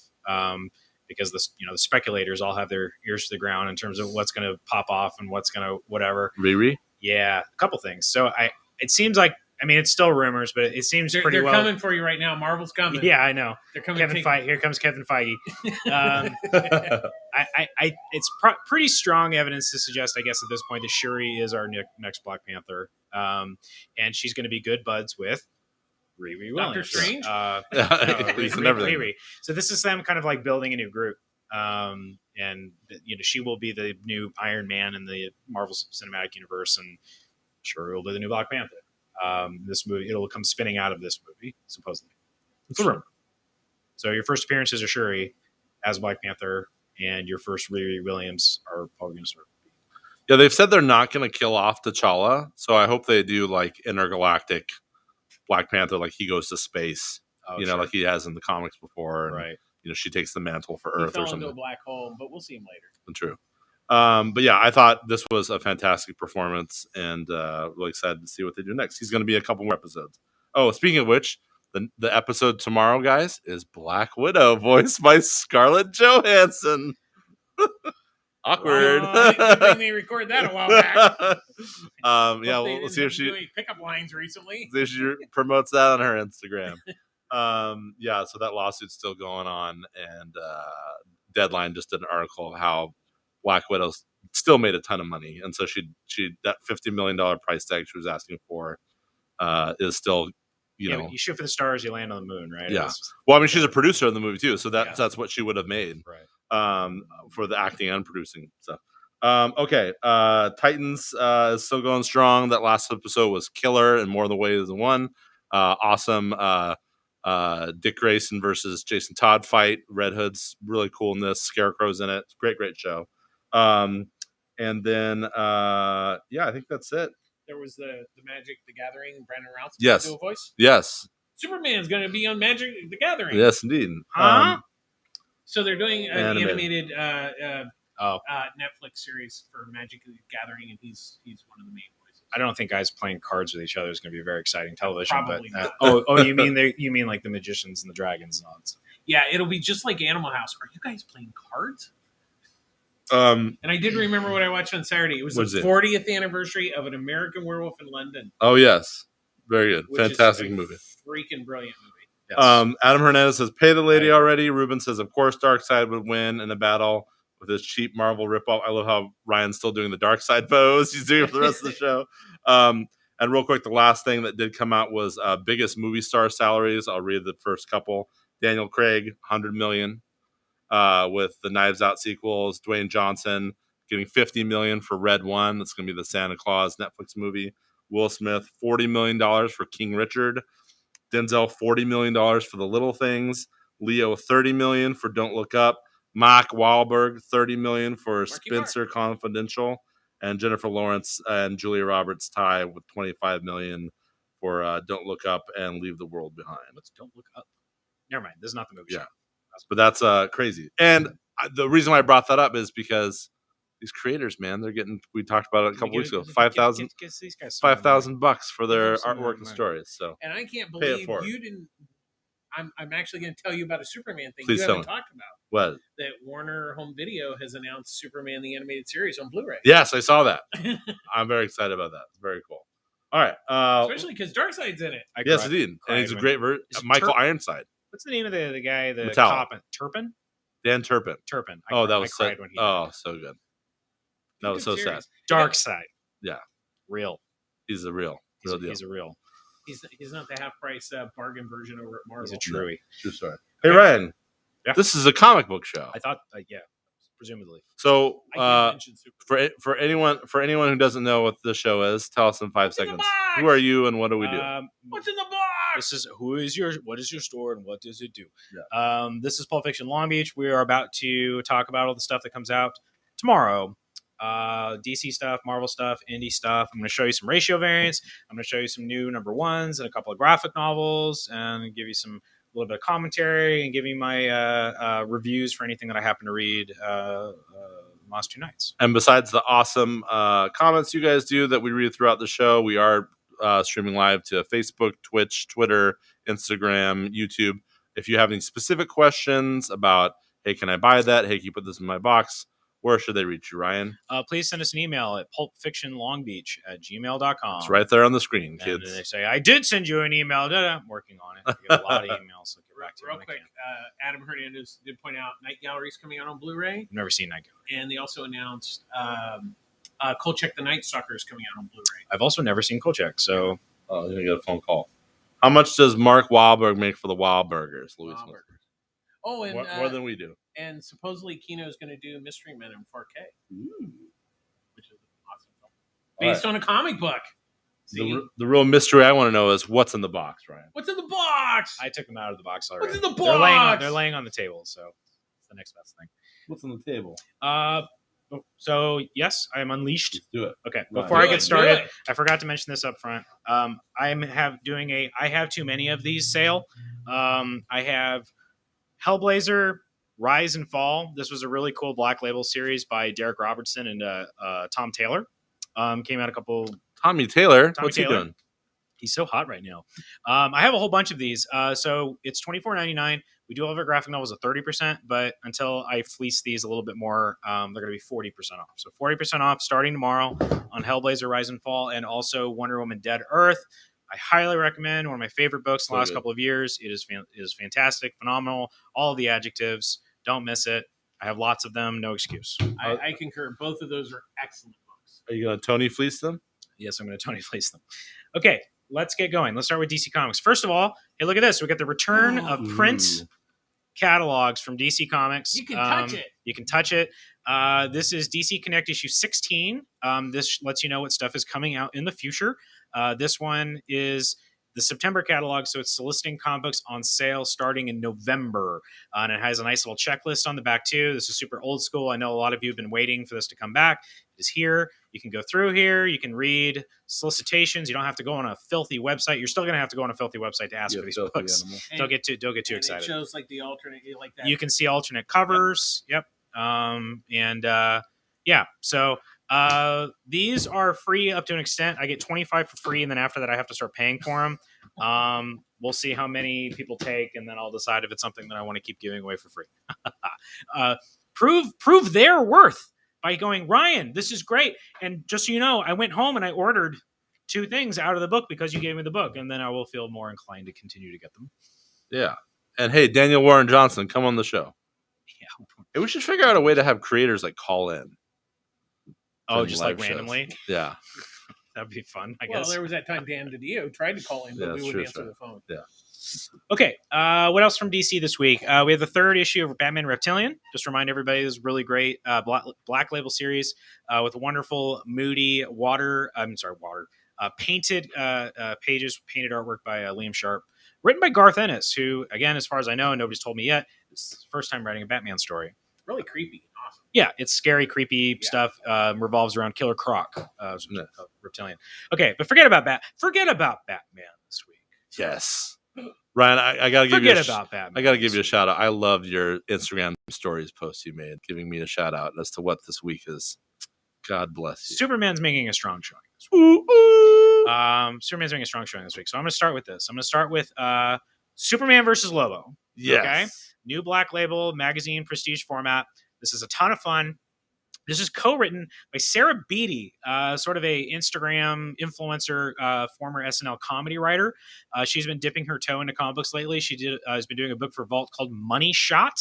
because the speculators all have their ears to the ground in terms of what's going to pop off and what's going to whatever. Riri? Yeah, a couple things. So it seems like, I mean, it's still rumors, but it seems They're pretty well. coming for you right now. Marvel's coming. Yeah, I know. They're coming. Kevin Feige. Here comes Kevin Feige. It's pretty strong evidence to suggest, I guess, at this point, that Shuri is our next Black Panther, and she's going to be good buds with Riri Williams. Doctor Strange? He's in everything. Riri. So this is them kind of like building a new group, and she will be the new Iron Man in the Marvel Cinematic Universe, and Shuri will be the new Black Panther. This movie, it'll come spinning out of this movie, supposedly. It's a rumor. So your first appearances are Shuri as Black Panther, and your first Riri Williams are probably going to start. Yeah, they've said they're not going to kill off T'Challa, so I hope they do like intergalactic Black Panther, like he goes to space, Sure. like he has in the comics before. And, Right. she takes the mantle for He Earth fell or into something. a black hole, but we'll see him later. True. But yeah, I thought this was a fantastic performance, and really excited to see what they do next. He's going to be a couple more episodes. Oh, speaking of which, the episode tomorrow, guys, is Black Widow, voiced by Scarlett Johansson. Awkward. Good thing they recorded that a while back. Yeah, Hope they we'll didn't see if have to do she any pickup lines recently. see if she promotes that on her Instagram. Yeah, so that lawsuit's still going on, and Deadline just did an article of how Black Widow still made a ton of money, and so she that $50 million price tag she was asking for is still You shoot for the stars, you land on the moon, right? Yeah. Well, I mean, she's a producer in the movie too, so that's what she would have made, Right. for the acting and producing stuff. Okay, Titans is still going strong. That last episode was killer in more of the ways than one. Awesome. Dick Grayson versus Jason Todd fight. Red Hood's really cool in this. Scarecrow's in it. Great show. And then I think that's it. There was the Magic the Gathering. Brandon Routh's Yes. do a voice. Yes. Superman's going to be on Magic the Gathering. Yes, indeed. Huh? So they're doing an Animated. Netflix series for Magic the Gathering, and he's one of the main voices. I don't think guys playing cards with each other is going to be very exciting television. Probably but not. you mean like the magicians and the dragons and all that stuff. Yeah, it'll be just like Animal House. Are you guys playing cards? Um, And I did remember what I watched on Saturday. It was the What is it? 40th anniversary of An American Werewolf in London. oh yes, very good, which fantastic is a movie. freaking brilliant movie. Yes. Adam Hernandez says, "Pay the lady I agree. already." Ruben says, "Of course, Darkseid would win in a battle with his cheap Marvel ripoff." I love how Ryan's still doing the Darkseid pose. He's doing it for the rest of the show. And real quick, the last thing that did come out was biggest movie star salaries. I'll read the first couple. Daniel Craig, $100 million with the Knives Out sequels. Dwayne Johnson getting $50 million for Red One. That's going to be the Santa Claus Netflix movie. Will Smith, $40 million for King Richard. Denzel, $40 million for The Little Things. Leo, $30 million for Don't Look Up. Mark Wahlberg, $30 million for Spencer Confidential. And Jennifer Lawrence and Julia Roberts tie with $25 million for Don't Look Up and Leave the World Behind. Let's Don't Look Up. Never mind. This is not the movie. Yeah. Show. But that's crazy. And the reason why I brought that up is because these creators, man, they're getting. We talked about it a couple weeks ago. $5,000 for their artwork and stories. So, And I can't Pay it believe forward. you didn't. I'm actually going to tell you about a Superman thing Please you tell haven't me. talked about. what? That Warner Home Video has announced Superman the Animated Series on Blu-ray. Yes, I saw that. I'm very excited about that. It's very cool. All right. Especially because Darkseid's in it. Yes, indeed. And he's a great version. Is it Michael Turp? Ironside. What's the name of the guy? The Mattel. cop? Turpin? Dan Turpin. Turpin. Oh, that was I cried so, when he died. oh, so good. That was so Good sad. series. Dark Side. Yeah. Real. He's a real deal. He's a real. He's not the half price bargain version over at Marvel. He's a truey. True story. Hey, Ryan. Yeah. This is a comic book show. I thought, yeah, presumably. So, I can't mention Superman. for anyone who doesn't know what the show is, tell us in 5 What's in the seconds. box? Who are you and what do we do? What's in the box? This is what is your store and what does it do? Yeah. This is Pulp Fiction Long Beach. We are about to talk about all the stuff that comes out tomorrow. DC stuff, Marvel stuff, indie stuff. I'm going to show you some ratio variants. I'm going to show you some new number ones and a couple of graphic novels and give you a little bit of commentary and give you my reviews for anything that I happen to read last 2 nights. And besides the awesome comments you guys do that we read throughout the show, we are streaming live to Facebook, Twitch, Twitter, Instagram, YouTube. If you have any specific questions about, hey, can I buy that? Hey, can you put this in my box? Where should they reach you, Ryan? Please send us an email at pulpfictionlongbeach@gmail.com. It's right there on the screen, And kids. they say, I did send you an email. I'm working on it. I get a lot of emails. So I'll get back to you Real when I quick, can. Adam Hernandez did point out Night Gallery's coming out on Blu-ray, I've never seen Night Gallery. and they also announced Kolchak the Night Stalker is coming out on Blu-ray. I've also never seen Kolchak, so Oh, you're going to get a phone call. How much does Mark Wahlberg make for the Wahlburgers, Louis? Wahlburgers. Oh, and More than we do. and supposedly Kino's going to do Mystery Men in 4K, which is an awesome film based on a comic book. See? The real mystery I want to know is what's in the box, Ryan. What's in the box? I took them out of the box already. What's in the They're box? laying on the table, so it's the next best thing. What's on the table? So yes, I am unleashed. Let's do it. Okay, Right. before I Good, get started, good. I forgot to mention this up front. I have too many of these sale. I have Hellblazer, Rise and Fall. This was a really cool Black Label series by Derek Robertson and Tom Taylor. Came out a couple. Tommy Taylor. Tommy What's Taylor. he doing? He's so hot right now. I have a whole bunch of these. So it's $24.99. We do have our graphic novels at 30%, but until I fleece these a little bit more, they're going to be 40% off. So 40% off starting tomorrow on Hellblazer, Rise and Fall, and also Wonder Woman Dead Earth. I highly recommend. One of my favorite books in the last couple of years. It is fantastic, phenomenal. All of the adjectives. Don't miss it. I have lots of them. No excuse. I concur. Both of those are excellent books. Are you going to Tony fleece them? Yes, I'm going to Tony fleece them. Okay, let's get going. Let's start with DC Comics. First of all, hey, look at this. We got the return of print catalogs from DC Comics. You can touch it. You can touch it. This is DC Connect issue 16. This lets you know what stuff is coming out in the future. This one is the September catalog. So it's soliciting comic books on sale starting in November. And it has a nice little checklist on the back too. This is super old school. I know a lot of you have been waiting for this to come back. It is here. You can go through here. You can read solicitations. You don't have to go on a filthy website. You're still going to have to go on a filthy website to ask for these books. Don't get too excited. It shows like the alternate, like that. You can see alternate covers. Yep. Yeah. So these are free up to an extent. I get 25 for free, and then after that, I have to start paying for them. We'll see how many people take, and then I'll decide if it's something that I want to keep giving away for free. Prove their worth by going, Ryan, this is great. And just so you know, I went home and I ordered 2 things out of the book because you gave me the book, and then I will feel more inclined to continue to get them. Yeah. And hey, Daniel Warren Johnson, come on the show. Yeah. Hey, we should figure out a way to have creators like call in. Oh, just like shows. randomly? Yeah. That'd be fun, I Well, guess. there was that time Dan DiDio tried to call in, but we wouldn't answer the phone. Yeah. Okay, what else from DC this week? We have the 3rd issue of Batman Reptilian. Just to remind everybody, this is really great Black Label series with wonderful, moody painted pages, painted artwork by Liam Sharp, written by Garth Ennis, who, again, as far as I know, and nobody's told me yet, it's his first time writing a Batman story. Really creepy. Awesome. Yeah, it's scary, creepy stuff. Revolves around Killer Croc, Reptilian. Okay, but forget about Batman this week. Yes. Ryan, I gotta give you a shout out. I loved your Instagram stories post you made, giving me a shout out as to what this week is. God bless you. Superman's making a strong showing this week. Superman's making a strong showing this week. So I'm going to start with this. I'm going to start with Superman versus Lobo. Yes. Okay. New Black Label magazine, prestige format. This is a ton of fun. This is co-written by Sarah Beatty, sort of a Instagram influencer, former SNL comedy writer. She's been dipping her toe into comic books lately. She has been doing a book for Vault called Money Shot,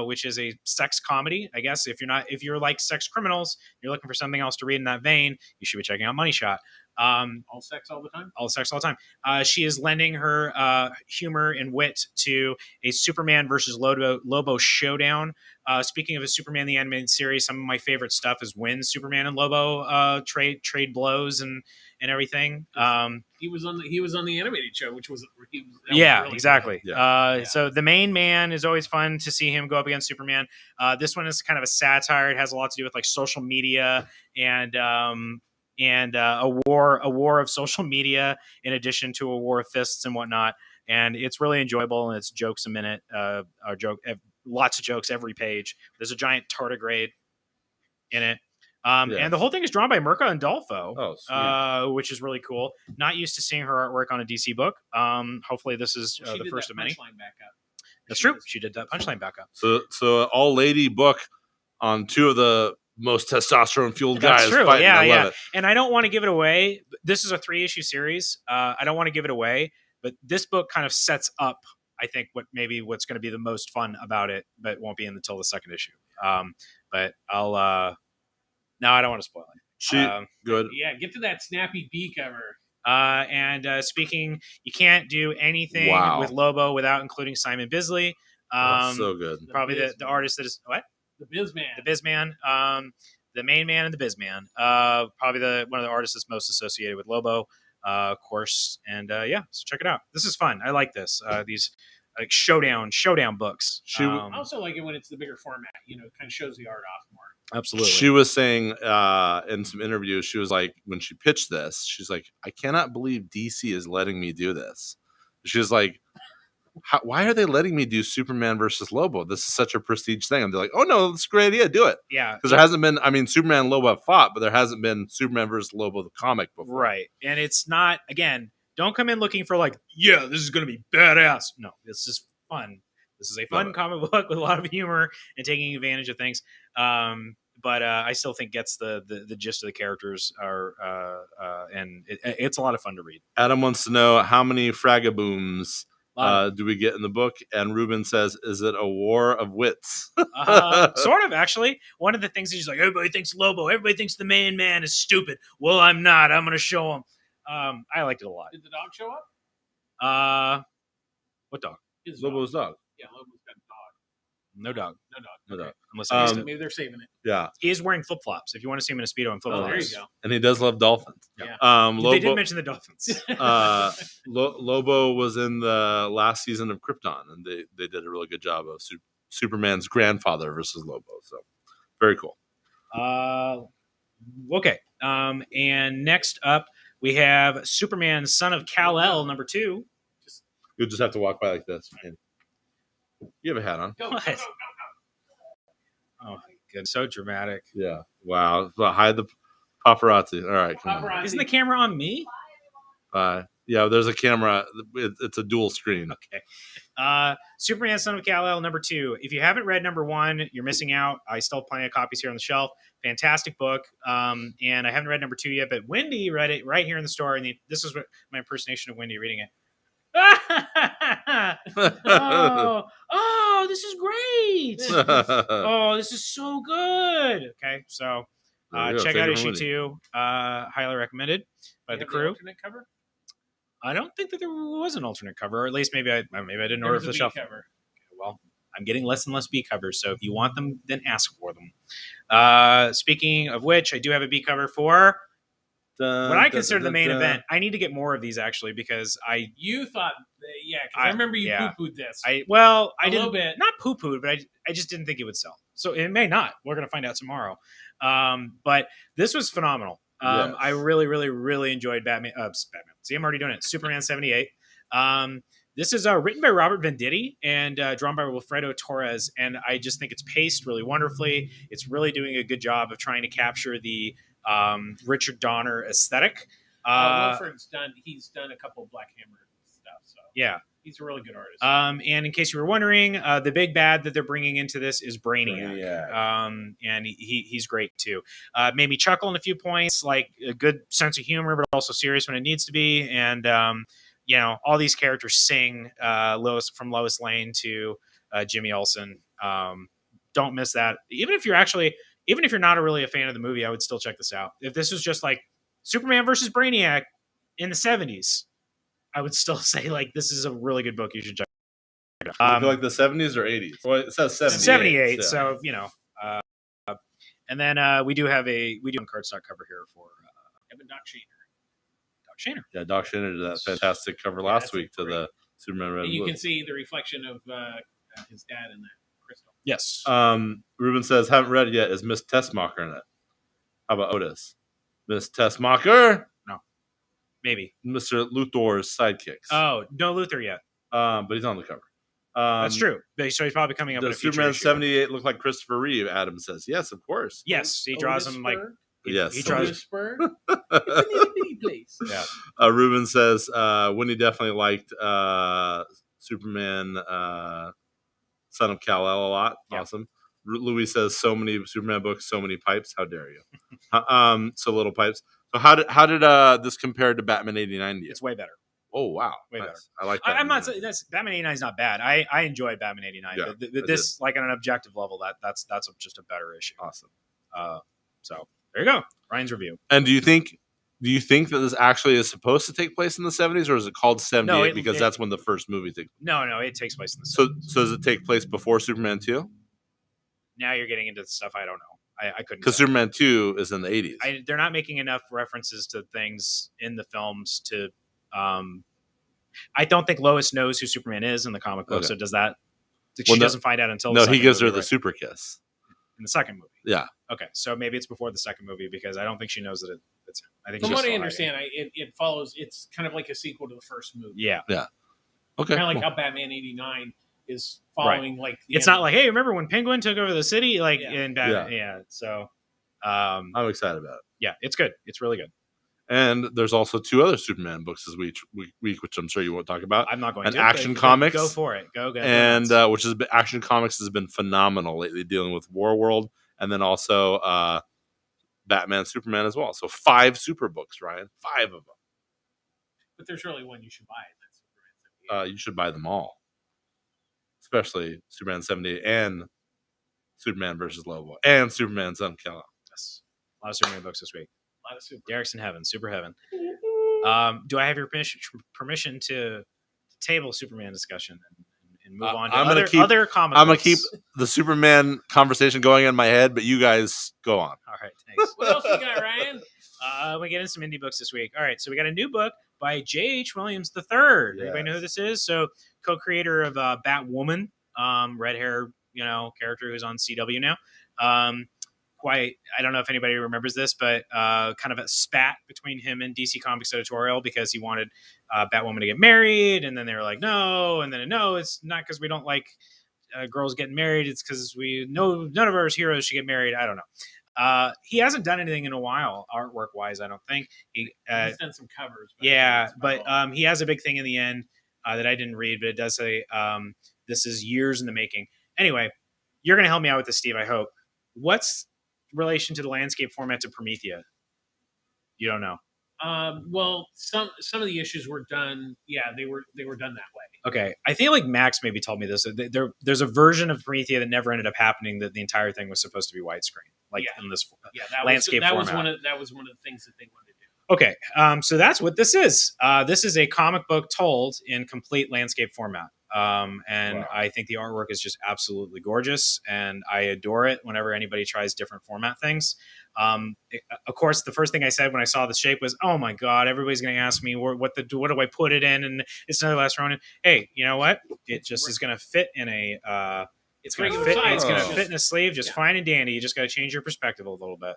which is a sex comedy. I guess if you're like sex criminals, you're looking for something else to read in that vein, you should be checking out Money Shot. All sex all the time? All sex all the time. She is lending her humor and wit to a Superman versus Lobo showdown. Speaking of a Superman the Animated Series, some of my favorite stuff is when Superman and Lobo trade blows and everything. He was on the animated show, which was really exactly. So the main man is always fun to see him go up against Superman. This one is kind of a satire. It has a lot to do with like social media and a war of social media in addition to a war of fists and whatnot. And it's really enjoyable, and it's jokes a minute, lots of jokes every page. There's a giant tardigrade in it. And the whole thing is drawn by Mirka Andolfo, which is really cool. Not used to seeing her artwork on a DC book. Hopefully this is the first of many. That's true. She did that punchline backup. So an all-lady book on 2 of the most testosterone-fueled guys. That's true. Fighting. Yeah, I love it. And I don't want to give it away. This is a 3-issue series. I don't want to give it away, but this book kind of sets up, I think, what's going to be the most fun about it, but won't be until the 2nd issue. But I'll no, I don't want to spoil it. Good. Yeah, get to that snappy B cover. And speaking, you can't do anything with Lobo without including Simon Bisley. So good. Probably the artist that is what? The Bizman. The Bizman. The main man and the Bizman. Probably one of the artists that's most associated with Lobo, of course. And so check it out. This is fun. I like this. These like showdown books. I also like it when it's the bigger format. It kind of shows the art off more. Absolutely. She was saying in some interviews, she was like, when she pitched this, she's like, I cannot believe DC is letting me do this. She's like, why are they letting me do Superman versus Lobo? This is such a prestige thing. And they're like, oh no, that's a great idea. Do it. Yeah. Because there hasn't been, Superman and Lobo have fought, but there hasn't been Superman versus Lobo, the comic before. Right. And it's not, again, don't come in looking for like, yeah, this is going to be badass. No, this is fun. This is a fun comic book with a lot of humor and taking advantage of things. But I still think gets the gist of the characters and it's a lot of fun to read. Adam wants to know how many fragabooms do we get in the book? And Ruben says, is it a war of wits? Sort of, actually. One of the things is like, everybody thinks Lobo, everybody thinks the main man is stupid. Well, I'm not. I'm going to show him. I liked it a lot. Did the dog show up? What dog? Lobo's dog. Yeah, Lobo's got a dog. No dog. No dog. No Okay. doubt. Unless I missed it. Maybe they're saving it. Yeah. He is wearing flip flops. If you want to see him in a speedo and flip Oh, flops, there you go. And he does love dolphins. Yeah. They Lobo, did mention the Dolphins. Lobo was in the last season of Krypton, and they did a really good job of Superman's grandfather versus Lobo. So very cool. Okay. And next up, we have Superman, Son of Kal-El, number 2. You'll just have to walk by like this. You have a hat on. Go, What? go, go, go, Oh my goodness, so dramatic. Yeah. Wow. But hide the paparazzi. All right. Come on. Paparazzi. Isn't the camera on me? Yeah. There's a camera. It's a dual screen. Okay. Superman, Son of Kal-El, number 2. If you haven't read number 1, you're missing out. I still have plenty of copies here on the shelf. Fantastic book. And I haven't read number 2 yet, but Wendy read it right here in the store. And this is what my impersonation of Wendy reading it. Oh, this is great. Oh, this is so good. Okay, so There you go. check Take out it from issue 2. Highly recommended by You the have crew. alternate cover? I don't think that there was an alternate cover, or at least maybe I didn't There order was for a the B shelf. cover. Well, I'm getting less and less B covers, so if you want them, then ask for them. Speaking of which, I do have a B cover for what I consider the main event. I need to get more of these actually because You thought, yeah, because I remember you poo-pooed this. I A didn't little bit. not poo-pooed, but I just didn't think it would sell. So it may not. We're gonna find out tomorrow. But this was phenomenal. Yes. I really, really, really enjoyed Batman. See, I'm already doing it. Superman 78. This is written by Robert Venditti and drawn by Wilfredo Torres, and I just think it's paced really wonderfully. It's really doing a good job of trying to capture the Richard Donner aesthetic. Wilfred's done. He's done a couple of Black Hammer stuff. So Yeah. he's a really good artist. And in case you were wondering, the big bad that they're bringing into this is Brainiac. And he's great too. Made me chuckle in a few points, like a good sense of humor, but also serious when it needs to be. And all these characters sing from Lois Lane to Jimmy Olsen. Don't miss that. Even if you're not really a fan of the movie, I would still check this out. If this was just like Superman versus Brainiac in the 70s, I would still say like this is a really good book. You should check it out. You feel like the 70s or 80s? Well, it says 78. 78. Yeah. So and then we do have a cardstock cover here for Evan Doc Shaner. Doc Shaner. Yeah, Doc Shaner did that fantastic cover last that's week to great. the Superman Red And and you Blue. can see the reflection of his dad in that crystal. Yes. Ruben says, haven't read it yet. Is Miss Tessmacher in it? How about Otis? Miss Tessmacher? Maybe. Mr. Luthor's sidekicks. Oh, no Luther yet. But he's on the cover. That's true. So he's probably coming up in a Does future Superman issue. 78 look like Christopher Reeve? Adam says, yes, of course. Yes, he draws him like Yes. he draws. Otis Spur. It's an itty bitty place. Yeah. Ruben says, Winnie definitely liked Superman, Son of Kal-El a lot. Yeah. Awesome. Louis says, so many Superman books, so many pipes. How dare you? So little pipes. So how did this compare to Batman 89 to you? It's way better. Oh, wow. Way Nice. better. I like that. I'm not saying that's Batman 89 is not bad. I enjoyed Batman 89. Yeah, but this, like on an objective level, that's just a better issue. Awesome. So there you go. Ryan's review. And do you think that this actually is supposed to take place in the 70s, or is it called 78 because that's when the first movie takes place? No, it takes place in the So 70s. does it take place before Superman 2? Now you're getting into stuff I don't know. I couldn't. Because tell. Superman 2 is in the 80s. They're not making enough references to things in the films to. I don't think Lois knows who Superman is in the comic book. Okay. So does that? Well, She doesn't find out until the No, second he gives her movie, the right? super kiss. In the second movie. Yeah. Okay, so maybe it's before the second movie because I don't think she knows that it's him. I think From she's what still I hiding. understand, it follows. It's kind of like a sequel to the first movie. Yeah. Okay. Kind of like cool. how Batman 89 is following like. The It's end not like, hey, remember when Penguin took over the city? Like Yeah. in Batman. Yeah. So, I'm excited about it. yeah, it's good. It's really good. And there's also 2 other Superman books this week, which I'm sure you won't talk about. I'm not going And to. Action but Comics. Go for it. Go. And which has been, Action Comics has been phenomenal lately, dealing with Warworld and then also Batman, Superman as well. So 5 super books, Ryan. 5 of them. But there's really one you should buy. And that's Superman 78. You should buy them all, especially Superman 78 and Superman versus Lobo and Superman Son of Kal-El. Yes. A lot of Superman books this week. A lot of super. Derek's in heaven. Super heaven. Do I have your permission to table Superman discussion and move on to I'm gonna other keep- other comic I'm gonna books. keep the Superman conversation going in my head, but you guys go on. All right, thanks. What else we got, Ryan? We get into some indie books this week. All right, so we got a new book by J.H. Williams III. Anybody know who this is? So, co-creator of Batwoman, red hair, character who's on CW now. I don't know if anybody remembers this, but kind of a spat between him and DC Comics editorial because he wanted Batwoman to get married, and then they were like, no, and then no, it's not because we don't like girls getting married. It's because we know none of our heroes should get married. I don't know. He hasn't done anything in a while, artwork wise. I don't think He's done some covers. But he has a big thing in the end that I didn't read, but it does say this is years in the making. Anyway, you're going to help me out with this, Steve. I hope. What's relation to the landscape format to Promethea? You don't know. Well, some of the issues were done. Yeah, they were done that way. Okay, I feel like Max maybe told me this. There's a version of Promethea that never ended up happening. That the entire thing was supposed to be widescreen, in this landscape format. That was one of the things that they wanted to do. Okay, so that's what this is. This is a comic book told in complete landscape format. And wow. I think the artwork is just absolutely gorgeous, and I adore it whenever anybody tries different format things. Of course, the first thing I said when I saw the shape was, "Oh my god, everybody's going to ask me what do I put it in?" And it's another Last Ronin. Hey, you know what? It just is going to fit in a. It's going to fit. It's going to fit in a sleeve just fine and dandy. You just got to change your perspective a little bit.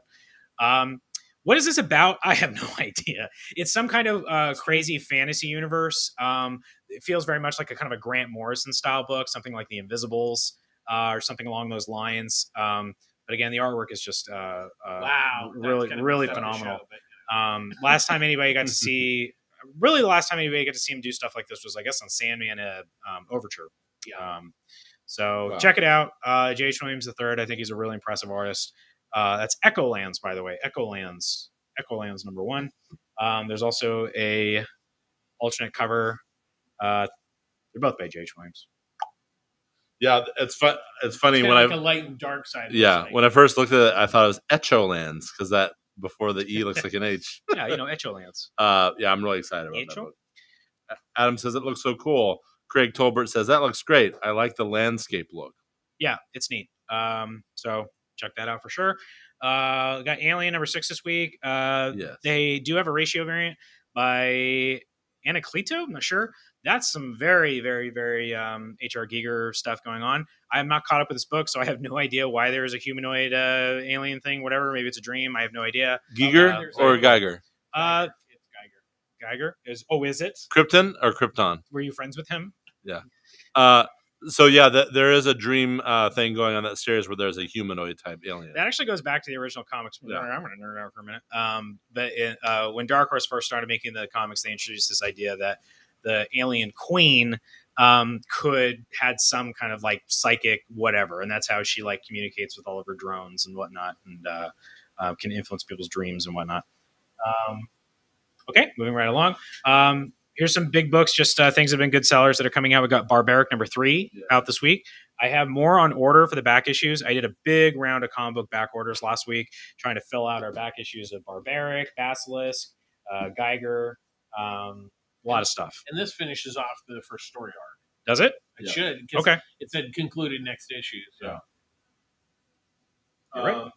What is this about? I have no idea. It's some kind of crazy fantasy universe. It feels very much like a kind of a Grant Morrison style book, something like The Invisibles or something along those lines. But again, the artwork is just wow, really phenomenal. Last time anybody got to see, the last time anybody got to see him do stuff like this was, I guess, on Sandman Overture. Yeah. So check it out. J.H. Williams III. I think he's a really impressive artist. That's Echolands, by the way. Echolands #1. There's also a alternate cover. They're both by J.H. Williams. Yeah, it's fun. It's funny when a light and dark side. Yeah, when I first looked at it, I thought it was Echolands because that before the E looks like an H. Yeah, Echolands. Yeah, I'm really excited about that book. Adam says it looks so cool. Craig Tolbert says that looks great. I like the landscape look. Yeah, it's neat. So check that out for sure. Got Alien #6 this week. Yes. They do have a ratio variant by Anacleto. I'm not sure. That's some very, very, very H.R. Giger stuff going on. I am not caught up with this book, so I have no idea why there is a humanoid alien thing, whatever. Maybe it's a dream. I have no idea. Giger or Geiger? It's Geiger. Is it? Krypton or Krypton? Were you friends with him? Yeah. So yeah, there is a dream thing going on that series where there's a humanoid type alien. That actually goes back to the original comics. Yeah. I'm going to nerd out for a minute. But when Dark Horse first started making the comics, they introduced this idea that the alien queen had some kind of like psychic whatever, and that's how she like communicates with all of her drones and whatnot, and can influence people's dreams and whatnot. Okay, moving right along. Here's some big books, just things that have been good sellers that are coming out. We got Barbaric #3 out this week. I have more on order for the back issues. I did a big round of comic book back orders last week, trying to fill out our back issues of Barbaric, Basilisk, Geiger, a lot of stuff. And this finishes off the first story arc. Does it? It should. Okay. It said concluded next issue. So. You're right.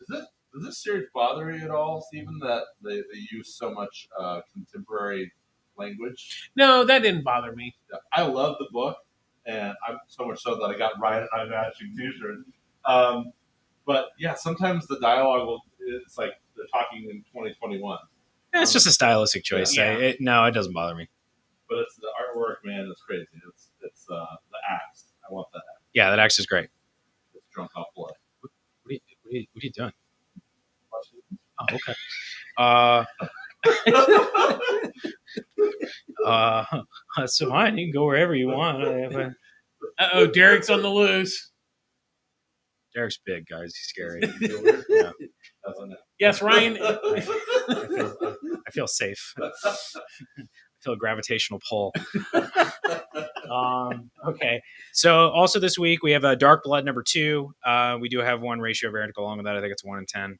Does this series bother you at all, Stephen, that they use so much contemporary language? No, that didn't bother me. Yeah, I love the book, and I'm so much so that I got Ryan a matching t-shirt. But yeah, sometimes the dialogue it's like they're talking in 2021. It's just a stylistic choice. Yeah. It doesn't bother me. But it's the artwork, man. It's crazy. It's the axe. I want that axe. Yeah, that axe is great. It's drunk off blood. What are you doing? Oh, okay. That's fine. You can go wherever you want. Derek's on the loose. Derek's big, guys. He's scary. Yeah. Yes, Ryan. I feel safe. I feel a gravitational pull. Okay. So also this week we have a Dark Blood #2. We do have one ratio variant along with that. I think it's 1 in 10.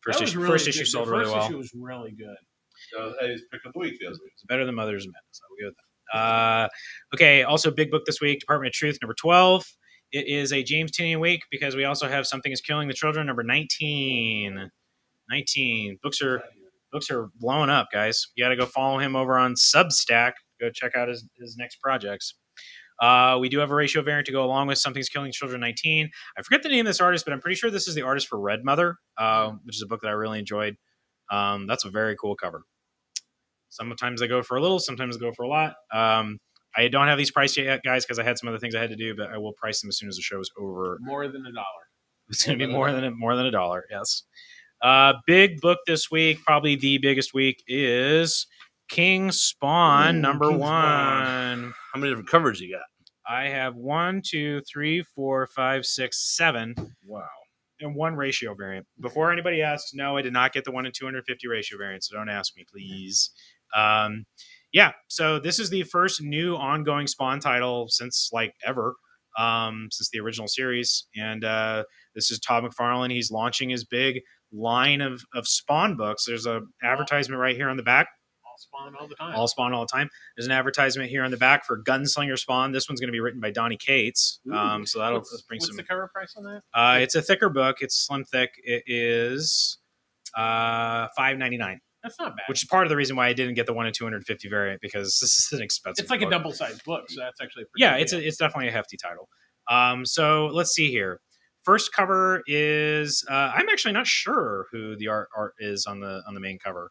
First issue sold really well. First issue was really good. Hey, he's pick of the week. It's better than Mother's Men, so we go with Okay, also big book this week, Department of Truth, number 12. It is a James Tinian week because we also have Something is Killing the Children, number 19. 19. Books are blowing up, guys. You got to go follow him over on Substack. Go check out his next projects. We do have a ratio variant to go along with Something's Killing Children 19. I forget the name of this artist, but I'm pretty sure this is the artist for Red Mother, which is a book that I really enjoyed. That's a very cool cover. Sometimes they go for a little, sometimes they go for a lot. I don't have these priced yet, guys, because I had some other things I had to do, but I will price them as soon as the show is over. More than $1. It's going to be more than $1. Yes. Big book this week, probably the biggest week, is King Spawn, number King 1. Spawn. How many different covers you got? I have 1, 2, 3, 4, 5, 6, 7. Wow. And 1 ratio variant. Before anybody asks, no, I did not get the 1 in 250 ratio variant, so don't ask me, please. Yeah, so this is the first new ongoing Spawn title since like ever, since the original series. And this is Todd McFarlane. He's launching his big line of Spawn books. There's an advertisement right here on the back. All Spawn all the time. All Spawn all the time. There's an advertisement here on the back for Gunslinger Spawn. This one's going to be written by Donnie Cates. So that'll bring some. What's the cover price on that? It's a thicker book. It's slim thick. It is $5.99. That's not bad. Which is part of the reason why I didn't get the 1 in 250 variant, because this is an expensive. It's like book. a double-sized book, so that's actually pretty yeah. good. It's definitely a hefty title. So let's see here. First cover is I'm actually not sure who the art is on the main cover.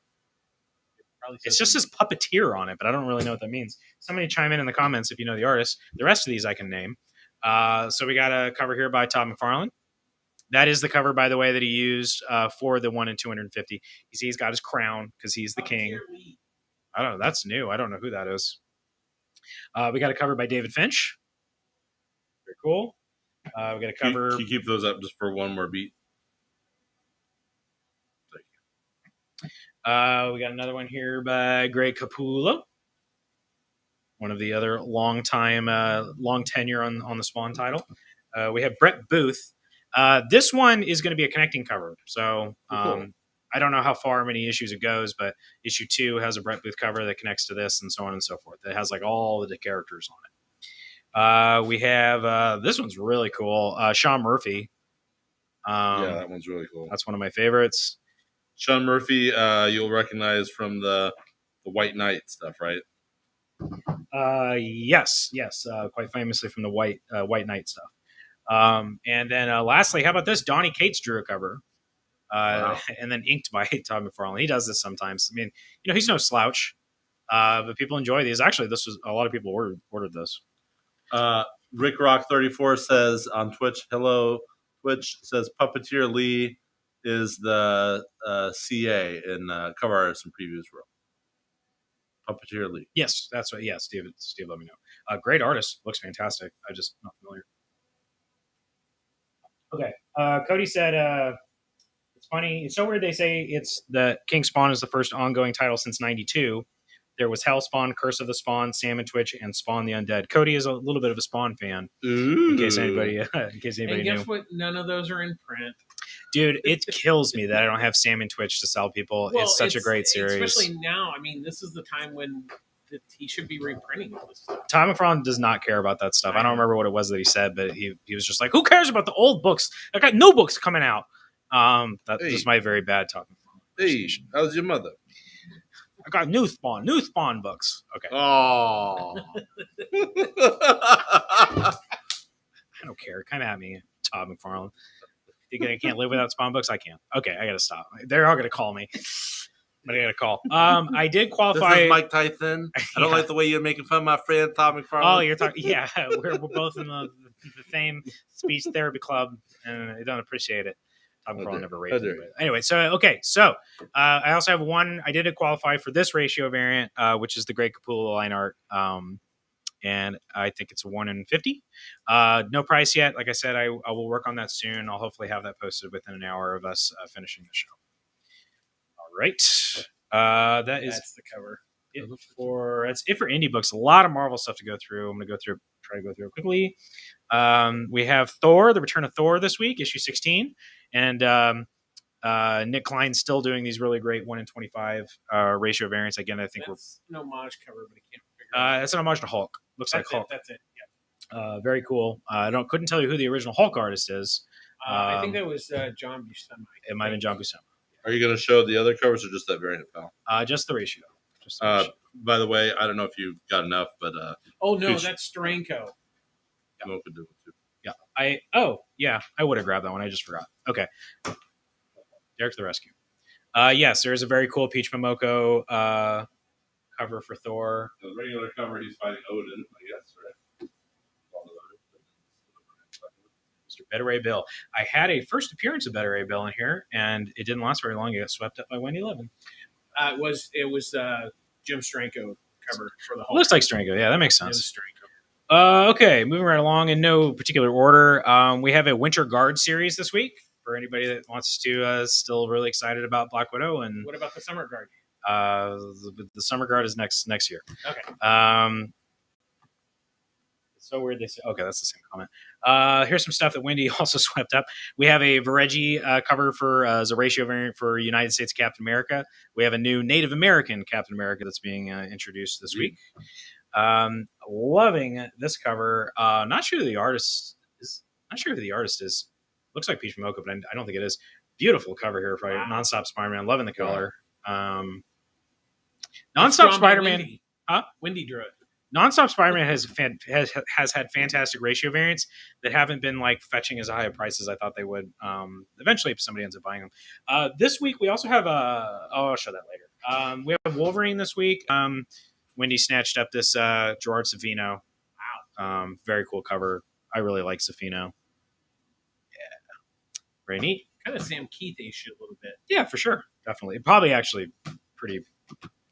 It's just his puppeteer on it, but I don't really know what that means. Somebody chime in the comments if you know the artist. The rest of these I can name. So we got a cover here by Todd McFarlane. That is the cover, by the way, that he used for the 1 in 250. You see, he's got his crown because he's the king. I don't know. That's new. I don't know who that is. We got a cover by David Finch. Very cool. We got a cover. Can you keep those up just for one more beat? We got another one here by Greg Capullo. One of the other long tenure on the Spawn title. We have Brett Booth. This one is going to be a connecting cover. So Cool. I don't know how far many issues it goes, but issue 2 has a Brett Booth cover that connects to this and so on and so forth. It has like all the characters on it. We have, this one's really cool. Sean Murphy. Yeah, that one's really cool. That's one of my favorites. Sean Murphy, you'll recognize from the White Knight stuff, right? Yes, quite famously from the White Knight stuff. And then lastly, how about this? Donnie Cates drew a cover, Wow. and then inked by Todd McFarlane. He does this sometimes. I mean, he's no slouch, but people enjoy these. Actually, this was a lot of people ordered this. Rick Rock 34 says on Twitch, hello. Twitch says Puppeteer Lee is the CA in cover artist and previews room. Puppeteer Lee. Yes, that's right. Yeah, Steve, let me know. Great artist, looks fantastic. I'm just not familiar. Okay, Cody said it's funny. It's so weird they say it's the King Spawn is the first ongoing title since '92. There was Hellspawn, Curse of the Spawn, Salmon Twitch, and Spawn the Undead. Cody is a little bit of a Spawn fan. Ooh. In case anybody And knew. guess what? None of those are in print. Dude, it kills me that I don't have Salmon Twitch to sell people. Well, it's such a great series. Especially now. I mean, this is the time when he should be reprinting all this stuff. Tom McFarlane does not care about that stuff. I don't remember what it was that he said, but he was just like, who cares about the old books? I got new books coming out. That was my very bad Tom McFarlane. Hey, how's your mother? I got new Spawn books. Okay. Oh. I don't care. Come at me, Todd McFarlane. You think I can't live without Spawn books? I can't. Okay, I gotta stop. They're all gonna call me. But I got a call. I did qualify. This is Mike Tyson. I don't like the way you're making fun of my friend Todd McFarlane. Oh, you're talking. Yeah, we're both in the same speech therapy club, and I don't appreciate it. Todd McFarlane never rated me. Anyway, so I also have one. I did qualify for this ratio variant, which is the Great Capullo line art, and I think it's a 1 in 50. No price yet. Like I said, I will work on that soon. I'll hopefully have that posted within an hour of us finishing the show. All right. That's the cover. That's it for indie books. A lot of Marvel stuff to go through. I'm going to try to go through it quickly. We have Thor, The Return of Thor this week, issue 16. And Nick Klein's still doing these really great 1 in 25 ratio variants. Again, I think That's an homage cover, but I can't figure It's an homage to Hulk. Looks like Hulk. That's it. Very cool. Couldn't tell you who the original Hulk artist is. I think that was John Buscema. It might have been John Buscema. Are you going to show the other covers or just that variant, pal? Just the ratio. Just the ratio. By the way, I don't know if you got enough, but Oh no, Fish- that's Stranko. Mo could do it too. Yeah. I would have grabbed that one. I just forgot. Okay. Derek to the rescue. Yes, there is a very cool Peach Momoko cover for Thor. The regular cover, he's fighting Odin, I guess, right? Mr. Better Ray Bill. I had a first appearance of Better Ray Bill in here, and it didn't last very long. It got swept up by Wendy Levin. It was Jim Stranko cover for the whole. Looks like Strango. Yeah, that makes Jim sense. Stranko. Okay, moving right along in no particular order. We have a Winter Guard series this week for anybody that wants to still really excited about Black Widow. And What about the Summer Guard? the Summer Guard is next year. Okay. It's so weird they say. Okay, that's the same comment. Here's some stuff that Wendy also swept up. We have a Vareggi cover for as a ratio variant for United States Captain America. We have a new Native American Captain America that's being introduced this week. Loving this cover. Not sure who the artist is. Not sure who the artist is. Looks like Peach Momoko, but I don't think it is. Beautiful cover here for Nonstop Spider-Man. Loving the color. Nonstop Spider-Man. Wendy. Huh? Wendy drew it. Nonstop Spider-Man has had fantastic ratio variants that haven't been like fetching as high a price as I thought they would. Eventually, if somebody ends up buying them. This week we also have I'll show that later. We have Wolverine this week. Wendy snatched up this Gerard Savino. Wow. Very cool cover. I really like Savino. Yeah. Very neat. Kind of Sam Keith-ish a little bit. Yeah, for sure. Definitely. Probably actually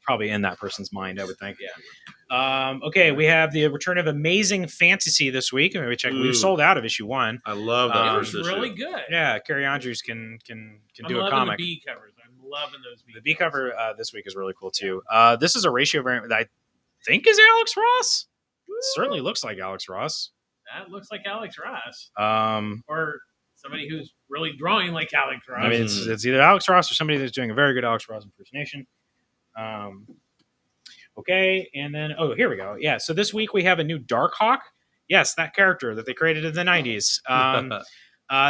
probably in that person's mind, I would think. Yeah. Okay, we have the return of Amazing Fantasy this week. Maybe check. We've sold out of issue 1. I love that It first was issue. really good. Yeah, Carrie Andrews can I'm do a loving comic. the B covers. I'm loving those B. The B cover this week is really cool too. This is a ratio variant that I think is Alex Ross. It certainly looks like Alex Ross. That looks like Alex Ross. Um, Or somebody who's really drawing like Alex Ross. I mean, it's either Alex Ross or somebody that's doing a very good Alex Ross impersonation. Okay, and then here we go. Yeah, so this week we have a new Darkhawk. Yes, that character that they created in the 90s.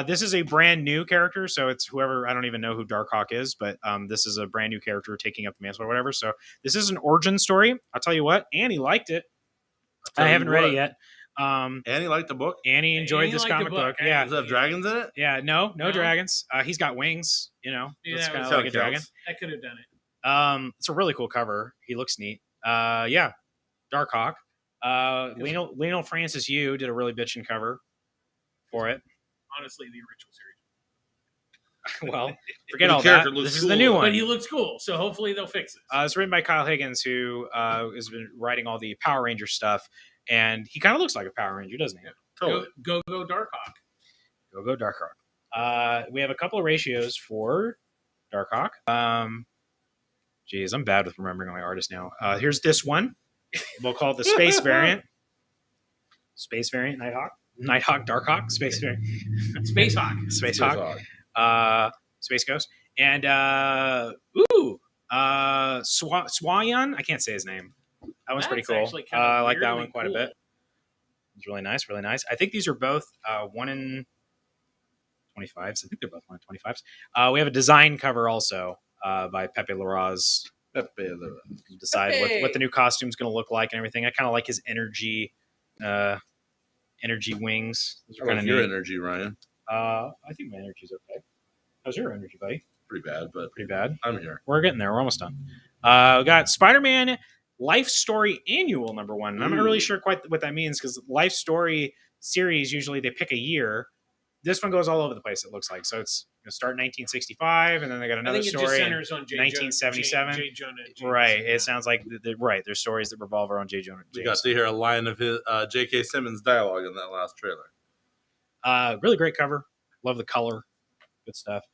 This is a brand new character, so it's whoever, I don't even know who Darkhawk is, but this is a brand new character taking up the mantle or whatever. So this is an origin story. I'll tell you what, Annie liked it. I haven't read it yet. Annie liked the book. Annie enjoyed Annie this liked the comic book. book. Yeah, Does it have dragons in it? yeah, no No? dragons. He's got wings. You know, Yeah, it's that kind of was- like a dragon. counts. That could have done it. It's a really cool cover. He looks neat. Yeah, Darkhawk. Lionel Francis Yu did a really bitchin' cover for it. Honestly, the original series. Well, forget The all that. character looks This is cool, the new though. one. But he looks cool, so hopefully they'll fix it. It's written by Kyle Higgins, who has been writing all the Power Ranger stuff, and he kind of looks like a Power Ranger, doesn't he? Totally. Go Darkhawk. Go Darkhawk. We have a couple of ratios for Darkhawk. Geez, I'm bad with remembering my artists now. Here's this one. We'll call it the space variant. Space variant, Nighthawk, Darkhawk, space variant, Space Hawk. Space Hawk, Space Ghost, and Swayan. I can't say his name. That one's pretty That's cool. actually kinda I like that weirdly one quite cool. a bit. It's really nice, really nice. I think these are both 1 in 25s. I think they're both 1 in 25s. We have a design cover also by Pepe Larraz. Decide Pepe. what the new costume's going to look like and everything. I kind of like his energy wings. Those are I kind like of your neat. energy, Ryan. I think my energy's okay. How's your energy, buddy? Pretty bad, but Pretty bad. I'm here. We're getting there. We're almost done. We got Spider-Man Life Story Annual #1. And I'm not really sure quite what that means because Life Story series, usually they pick a year. This one goes all over the place, it looks like. So it's going to start in 1965, and then they got I another think it just story. centers on J. 1977. J. Jonah. Right. It sounds like, right. There's stories that revolve around J. Jonah. We got to hear a line of his J.K. Simmons dialogue in that last trailer. Really great cover. Love the color. Good stuff.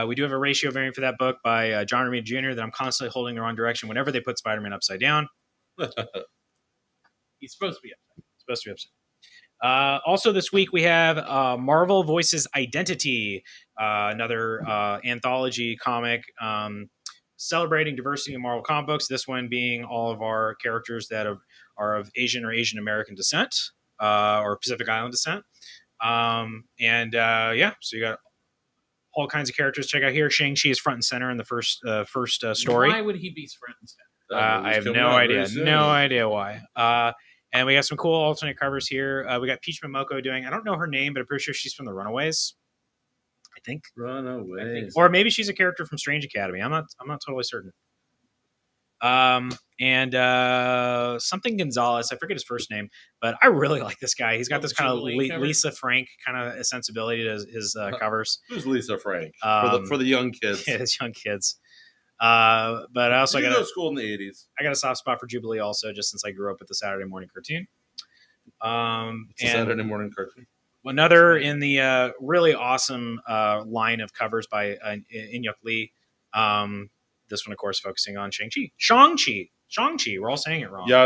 We do have a ratio variant for that book by John Romita Jr. that I'm constantly holding the wrong direction whenever they put Spider-Man upside down. He's supposed to be upset. Supposed to be upside. Also this week we have Marvel Voices Identity, another anthology comic celebrating diversity in Marvel comic books. This one being all of our characters that are of Asian or Asian American descent or Pacific Island descent. So you got all kinds of characters to check out here. Shang-Chi is front and center in the first story. Why would he be front and center? I have no idea why. And we got some cool alternate covers here. We got Peach Momoko doing, I don't know her name, but I'm pretty sure she's from the Runaways. I think. Runaways. Or maybe she's a character from Strange Academy. I'm not totally certain. Something Gonzalez, I forget his first name, but I really like this guy. He's got this kind of Lisa Frank kind of sensibility to his covers. Who's Lisa Frank? For the young kids. Yeah, his young kids. But I also Did you got go to school in the 80s. I got a soft spot for Jubilee also, just since I grew up with the Saturday morning cartoon. It's a Saturday morning cartoon. Another in the really awesome line of covers by In-Yuk Lee. This one, of course, focusing on Shang-Chi. Shang-Chi. We're all saying it wrong. Yeah, I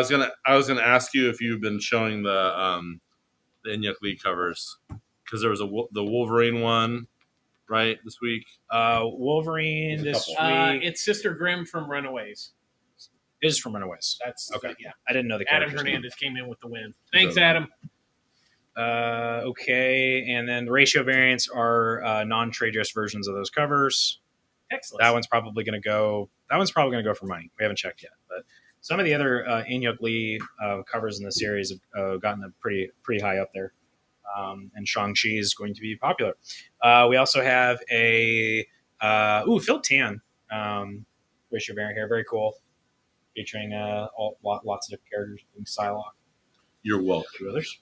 was gonna ask you if you've been showing the In-Yuk Lee covers, because there was the Wolverine one, right, this week. Wolverine this week. It's Sister Grimm from Runaways. It is from Runaways. That's okay. Yeah. I didn't know the Adam characters. Hernandez came in with the win. Thanks, Adam. Okay, and then the ratio variants are non-trade dress versions of those covers. Excellent. That one's probably going to go for money. We haven't checked yet, but some of the other In-Yuk Lee covers in the series have gotten a pretty high up there. And Shang-Chi is going to be popular. We also have a Phil Tan ratio variant here, very cool, featuring lots of different characters, including Psylocke. You're welcome. Two others.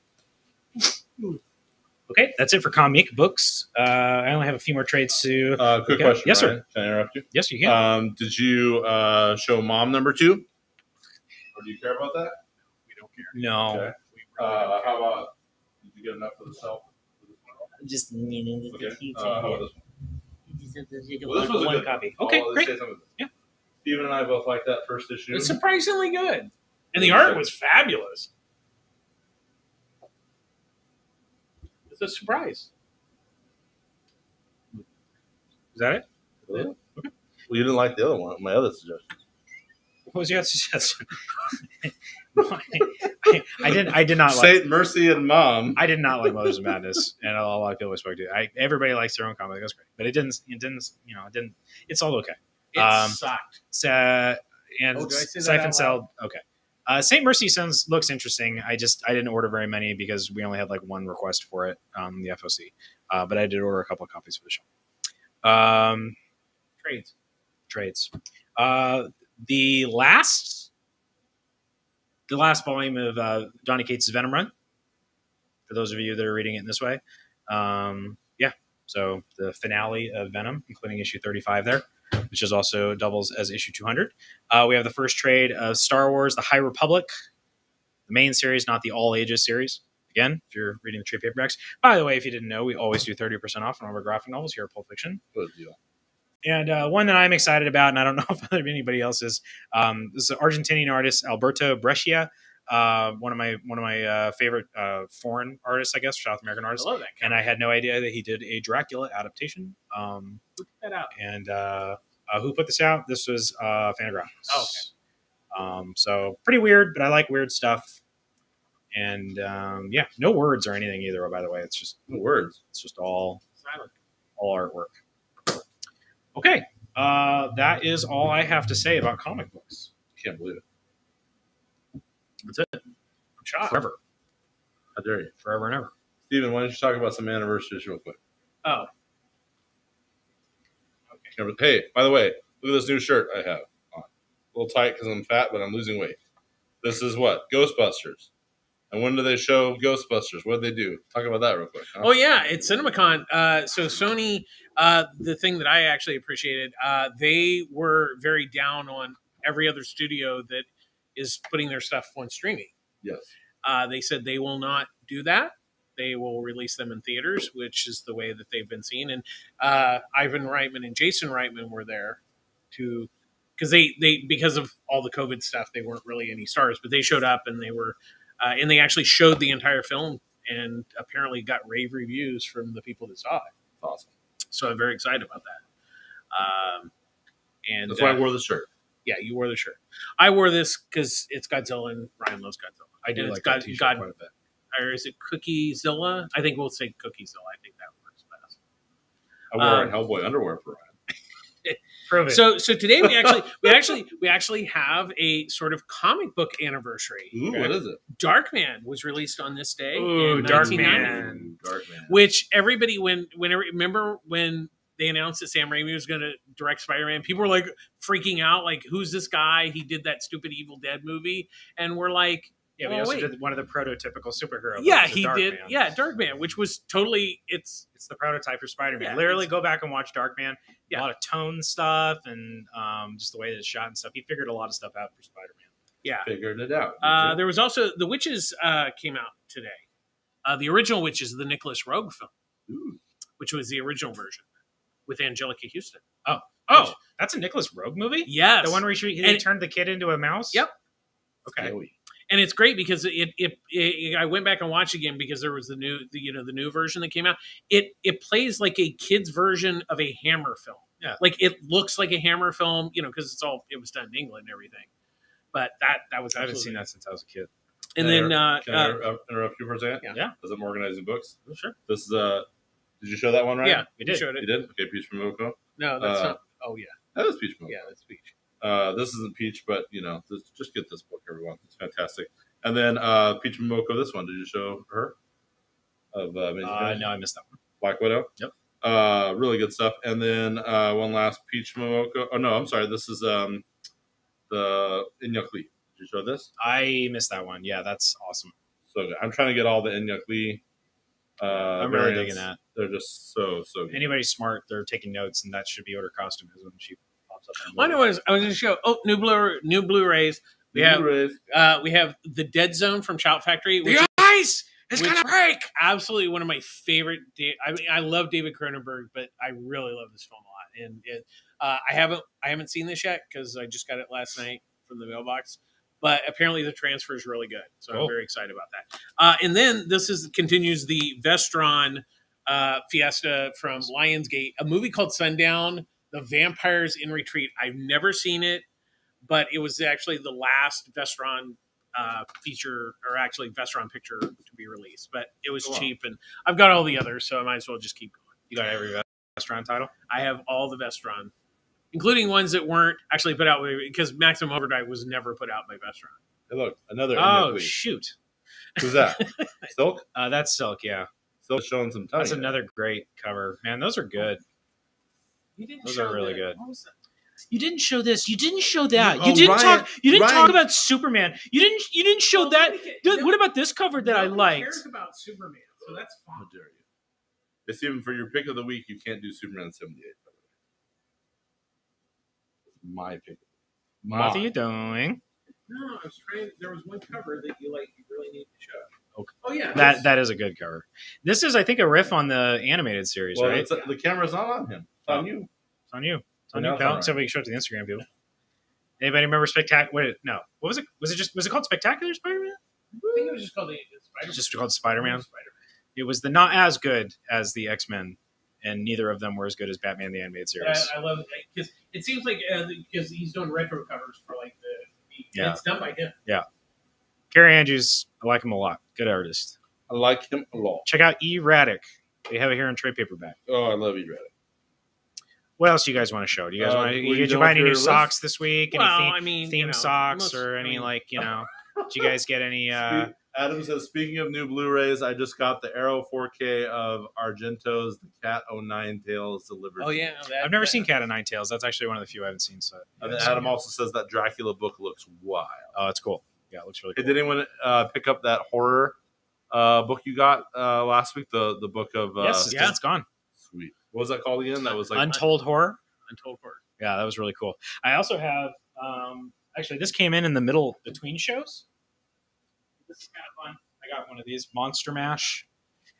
Okay, that's it for comic books. I only have a few more trades to. Quick question. Yes, Ryan. sir. Can I interrupt you? Yes, you can. Did you show Mom number 2? Or do you care about that? We don't care. No. Okay. How about? Did you get enough for the self? Just meaning. Okay. How about this one? Well, this was a one good copy. one. Okay, Let's great. say something. Yeah. Steven and I both like that first issue. It's surprisingly good. And the art was fabulous. It's a surprise. Is that it? Yeah. Okay. Well, you didn't like the other one. My other suggestion. What was your suggestion? I did not like Saint Mercy and Mom. I did not like Mothers of Madness, and a lot of people I spoke to. Everybody likes their own comic. That's great, but it didn't. It's all okay. It sucked. And did I say that Siphon out Cell. Okay. Saint Mercy looks interesting. I didn't order very many because we only had like one request for it, the FOC. But I did order a couple of copies for the show. Trades. The last volume of Johnny Cates' Venom Run. For those of you that are reading it in this way, So the finale of Venom, including issue 35 there, which is also doubles as issue 200. We have the first trade of Star Wars: The High Republic, the main series, not the all ages series. Again, if you're reading the trade paperbacks. By the way, if you didn't know, we always do 30% off on all our graphic novels here at Pulp Fiction. Good deal. And one that I'm excited about, and I don't know if anybody else is, this is Argentinian artist Alberto Brescia, one of my favorite foreign artists, I guess, South American artists. I love that. And I had no idea that he did a Dracula adaptation. Who put that out? And who put this out? This was Fantagraphics. Oh, okay. So pretty weird, but I like weird stuff. And no words or anything either. By the way, it's just No words. It's just all Silent. artwork. Okay, that is all I have to say about comic books. Can't believe it. That's it. I'm shot forever, How dare you? forever and ever. Steven, why don't you talk about some anniversaries real quick? Oh. Hey, by the way, look at this new shirt I have on. A little tight because I'm fat, but I'm losing weight. This is what? Ghostbusters. And when do they show Ghostbusters? What do they do? Talk about that real quick. Huh? Oh yeah, it's CinemaCon. So Sony, the thing that I actually appreciated, they were very down on every other studio that is putting their stuff on streaming. Yes. They said they will not do that. They will release them in theaters, which is the way that they've been seen. And Ivan Reitman and Jason Reitman were there to, because they because of all the COVID stuff, they weren't really any stars, but they showed up and they were. And they actually showed the entire film and apparently got rave reviews from the people that saw it. Awesome. So I'm very excited about that. And That's why I wore the shirt. Yeah, you wore the shirt. I wore this because it's Godzilla and Ryan loves Godzilla. I do And like it's that t-shirt quite a bit. Or is it Cookiezilla? I think we'll say Cookiezilla. I think that works best. I wore Hellboy underwear for Ryan. Prove it. So today we actually have a sort of comic book anniversary. Ooh, what is it? Darkman was released on this day. Ooh, in Darkman. 1990, Darkman. which everybody remember when they announced that Sam Raimi was going to direct Spider-Man, people were like freaking out, like, who's this guy? He did that stupid Evil Dead movie, and we're like, yeah, we also did one of the prototypical superhero. Yeah, he Darkman. did. Yeah, Darkman, which was totally it's the prototype for Spider-Man. Yeah, Literally, go back and watch Darkman. Yeah. A lot of tone stuff and just the way that it's shot and stuff. He figured a lot of stuff out for Spider-Man. Yeah, figured it out. There was also The Witches came out today. The original Witches, the Nicholas Rogue film, which was the original version with Angelica Houston. Oh, that's a Nicholas Rogue movie? Yes, the one where he turned the kid into a mouse. Yep. Okay. And it's great because I went back and watched again because there was the new version that came out. It plays like a kid's version of a Hammer film. Yeah, like it looks like a Hammer film, because it was done in England and everything. But that was I haven't seen that since I was a kid. And can then I interrupt you for a second? Yeah. Because I'm organizing books. Oh, sure. This is did you show that one, right? Yeah, we did. Showed it. You did? Okay, Peach Momoko. No, that's not. Oh yeah, that is Peach Momoko. Yeah, that's Peach. This isn't Peach, but just get this book, everyone. It's fantastic. And then Peach Momoko, this one. Did you show her? No, I missed that one. Black Widow. Yep. Really good stuff. And then one last Peach Momoko. Oh no, I'm sorry. This is the Inyuk Lee. Did you show this? I missed that one. Yeah, that's awesome. So good. I'm trying to get all the Inyuk Lee. I'm really digging that. They're just so good. Anybody's smart, they're taking notes, and that should be what her costume is when she pops up. I know. I was going to show. Oh, new Blu-rays. We have the Dead Zone from Shout Factory. Which the ice is gonna break. Absolutely one of my favorite. I love David Cronenberg, but I really love this film a lot. And I haven't seen this yet because I just got it last night from the mailbox. But apparently the transfer is really good, so cool. I'm very excited about that. And then continues the Vestron Fiesta from Lionsgate, a movie called Sundown: The Vampires in Retreat. I've never seen it, but it was actually the last Vestron feature, or actually Vestron picture to be released. But it was cheap, and I've got all the others, so I might as well just keep going. You got every Vestron title? I have all the Vestron, including ones that weren't actually put out because Maximum Overdrive was never put out by Vestron. Hey, look, another. Oh shoot! Who's that? Silk. That's Silk. Yeah, Silk showing some time. That's another great cover, man. Those are good. Those are really good. What was that? You didn't show this. You didn't show that. Oh, you didn't Ryan, talk. You didn't Ryan. talk about Superman. You didn't show that. What about this cover that I liked? Cares about Superman, so that's fine. How dare you? It's even for your pick of the week. You can't do Superman 78. My pick. What are you doing? No, I was trying. There was one cover that you really need to show. Okay. Oh yeah, that is a good cover. This is, I think, a riff on the animated series, Well, right? the camera's not on him. It's on you. It's on you. It's on No, you, it's pal. all right. So we can show it to the Instagram people. Anybody remember Spectacular? Wait, no. What was it? Was it called Spectacular Spider-Man? I think it was just called Spider-Man. Just called Spider-Man. It was not as good as the X-Men, and neither of them were as good as Batman the Animated Series. I love it because it seems like because he's doing retro covers for like the Yeah. it's done by him. Yeah. Gary Andrews, I like him a lot. Good artist. I like him a lot. Check out Erratic. They have it here in trade paperback. Oh, I love you, Reddit. What else do you guys want to show? Do you guys want to? what Did you you buy doing any for new your socks this week? Any Well, theme, I mean, theme socks or any Did you guys get any? Adam says, speaking of new Blu-rays, I just got the Arrow 4K of Argento's The Cat O' Nine Tails delivered. Oh yeah, I've never seen Cat of Nine Tails. That's actually one of the few I haven't seen. So, And then Adam also says that Dracula book looks wild. oh, it's cool. Yeah, it looks really Hey, cool. did anyone pick up that horror book you got last week? The book of Yes, it's gone. Sweet. What was that called again? That was like Untold Horror. Untold Horror. Yeah, that was really cool. I also have actually this came in the middle between shows. This is kind of fun. I got one of these Monster Mash,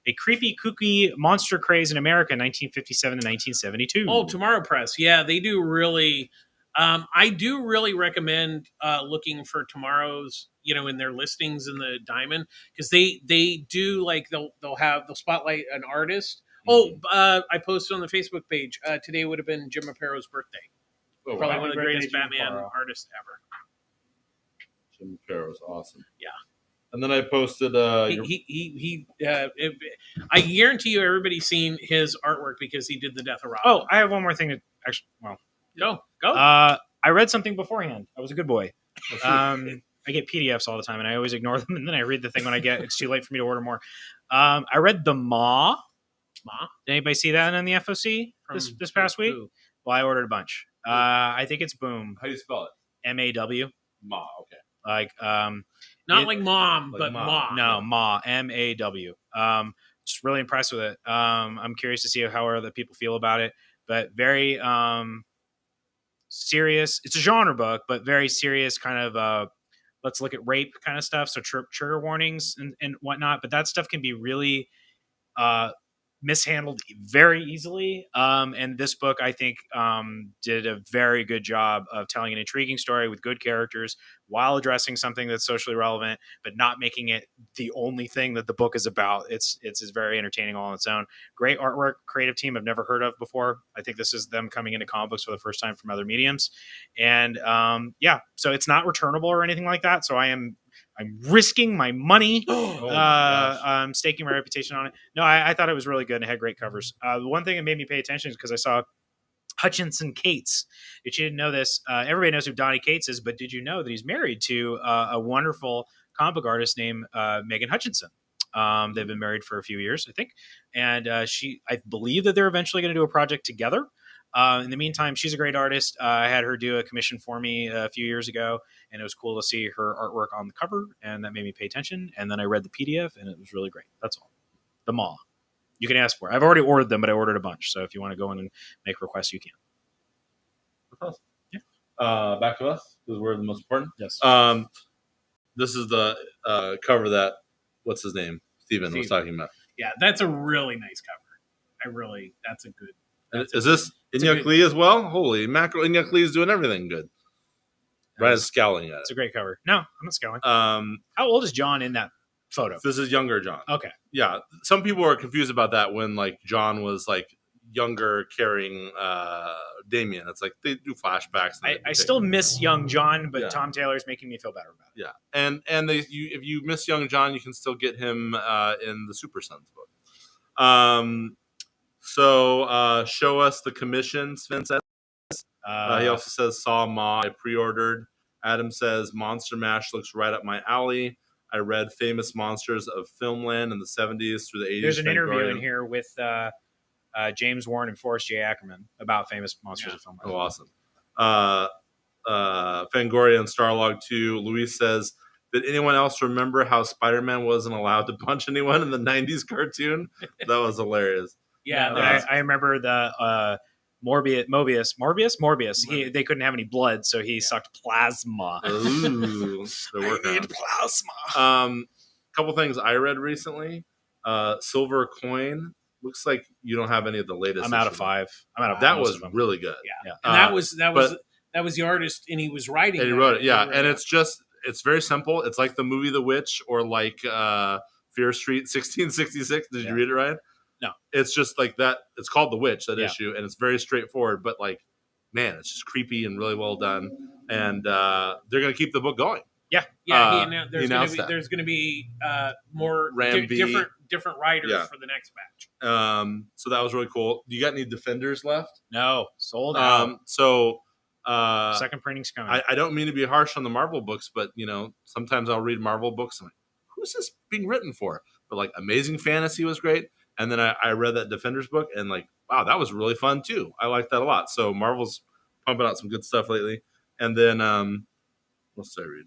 a creepy, kooky monster craze in America, 1957 to 1972. Oh, Tomorrow Press. Yeah, they do really. I do really recommend looking for Tomorrow's, in their listings in the Diamond, because they do like they'll spotlight an artist. Oh, I posted on the Facebook page. Today would have been Jim Apparo's birthday. Oh, Probably wow. one of the Happy greatest birthday, Jim Batman Carroll. artists ever. Jim Carrey's awesome. Yeah. And then I posted I guarantee you, everybody's seen his artwork because he did the Death of Robin. Oh, I have one more thing to actually. Well, go. I read something beforehand. I was a good boy. I get PDFs all the time, and I always ignore them, and then I read the thing when I get. It's too late for me to order more. I read the Ma. Did anybody see that in the FOC this past week? Who? Well, I ordered a bunch. I think it's Boom. How do you spell it? MAW. Ma. Okay. Like Not like mom, like but Ma. Ma. No, Ma, MAW. Just really impressed with it. I'm curious to see how other people feel about it, but very serious. It's a genre book, but very serious kind of let's look at rape kind of stuff. So trigger warnings and whatnot, but that stuff can be really mishandled very easily. And this book, I think, did a very good job of telling an intriguing story with good characters while addressing something that's socially relevant, but not making it the only thing that the book is about. It's very entertaining all on its own. Great artwork, creative team I've never heard of before. I think this is them coming into comic books for the first time from other mediums. And so it's not returnable or anything like that. So I'm risking my money. I'm staking my reputation on it. No, I thought it was really good and it had great covers. The one thing that made me pay attention is because I saw Hutchinson Cates. If you didn't know this, everybody knows who Donnie Cates is, but did you know that he's married to a wonderful comic book artist named Megan Hutchinson? They've been married for a few years, I think. And I believe that they're eventually going to do a project together. In the meantime, she's a great artist. I had her do a commission for me a few years ago, and it was cool to see her artwork on the cover, and that made me pay attention. And then I read the PDF, and it was really great. That's all. The Maw. You can ask for it. I've already ordered them, but I ordered a bunch. So if you want to go in and make requests, you can. That's awesome. Yeah. Back to us, because we're the most important. Yes. This is the cover that, what's his name? Steven was talking about. Yeah, that's a really nice cover. That's a good. Is this Inyuk Lee as well? Holy mackerel, Inyuk Lee is doing everything good. Ryan's scowling at It's it. a great cover. No, I'm not scowling. How old is John in that photo? This is younger John. Okay. Yeah, some people are confused about that when like John was like younger carrying Damien. It's like they do flashbacks. I still miss young John, but Yeah. Tom Taylor's making me feel better about it. Yeah, and if you miss young John, you can still get him in the Super Sons book. So show us the commission, Sven says. He also says Saw Ma, I pre-ordered. Adam says Monster Mash looks right up my alley. I read Famous Monsters of Filmland in the 70s through the 80s. There's an interview in here with James Warren and Forrest J. Ackerman about Famous Monsters of Filmland. Oh, awesome. Fangoria and Starlog 2. Luis says, did anyone else remember how Spider-Man wasn't allowed to punch anyone in the 90s cartoon? That was hilarious. Yeah, I remember the Morbius. They couldn't have any blood, so he sucked plasma. Ooh, they're working on it. Plasma. Couple things I read recently. Silver Coin. Looks like you don't have any of the latest. I'm out of issues. 5. I'm out of That most was of them. really good. Yeah. And that was the artist, and he was writing. And he wrote it, yeah. And it's very simple. It's like the movie The Witch or like Fear Street 1666. Did you read it, Ryan? No. It's just like that. It's called The Witch, that Yeah. issue, and it's very straightforward. But like, man, it's just creepy and really well done. And they're gonna keep the book going. Yeah. There's going to be more different writers for the next batch. So that was really cool. You got any Defenders left? No, sold out. Second printing's coming. I don't mean to be harsh on the Marvel books, but sometimes I'll read Marvel books and I'm like, who's this being written for? But like Amazing Fantasy was great, and then I read that Defenders book and like, wow, that was really fun too. I like that a lot. So Marvel's pumping out some good stuff lately. And then what did I read?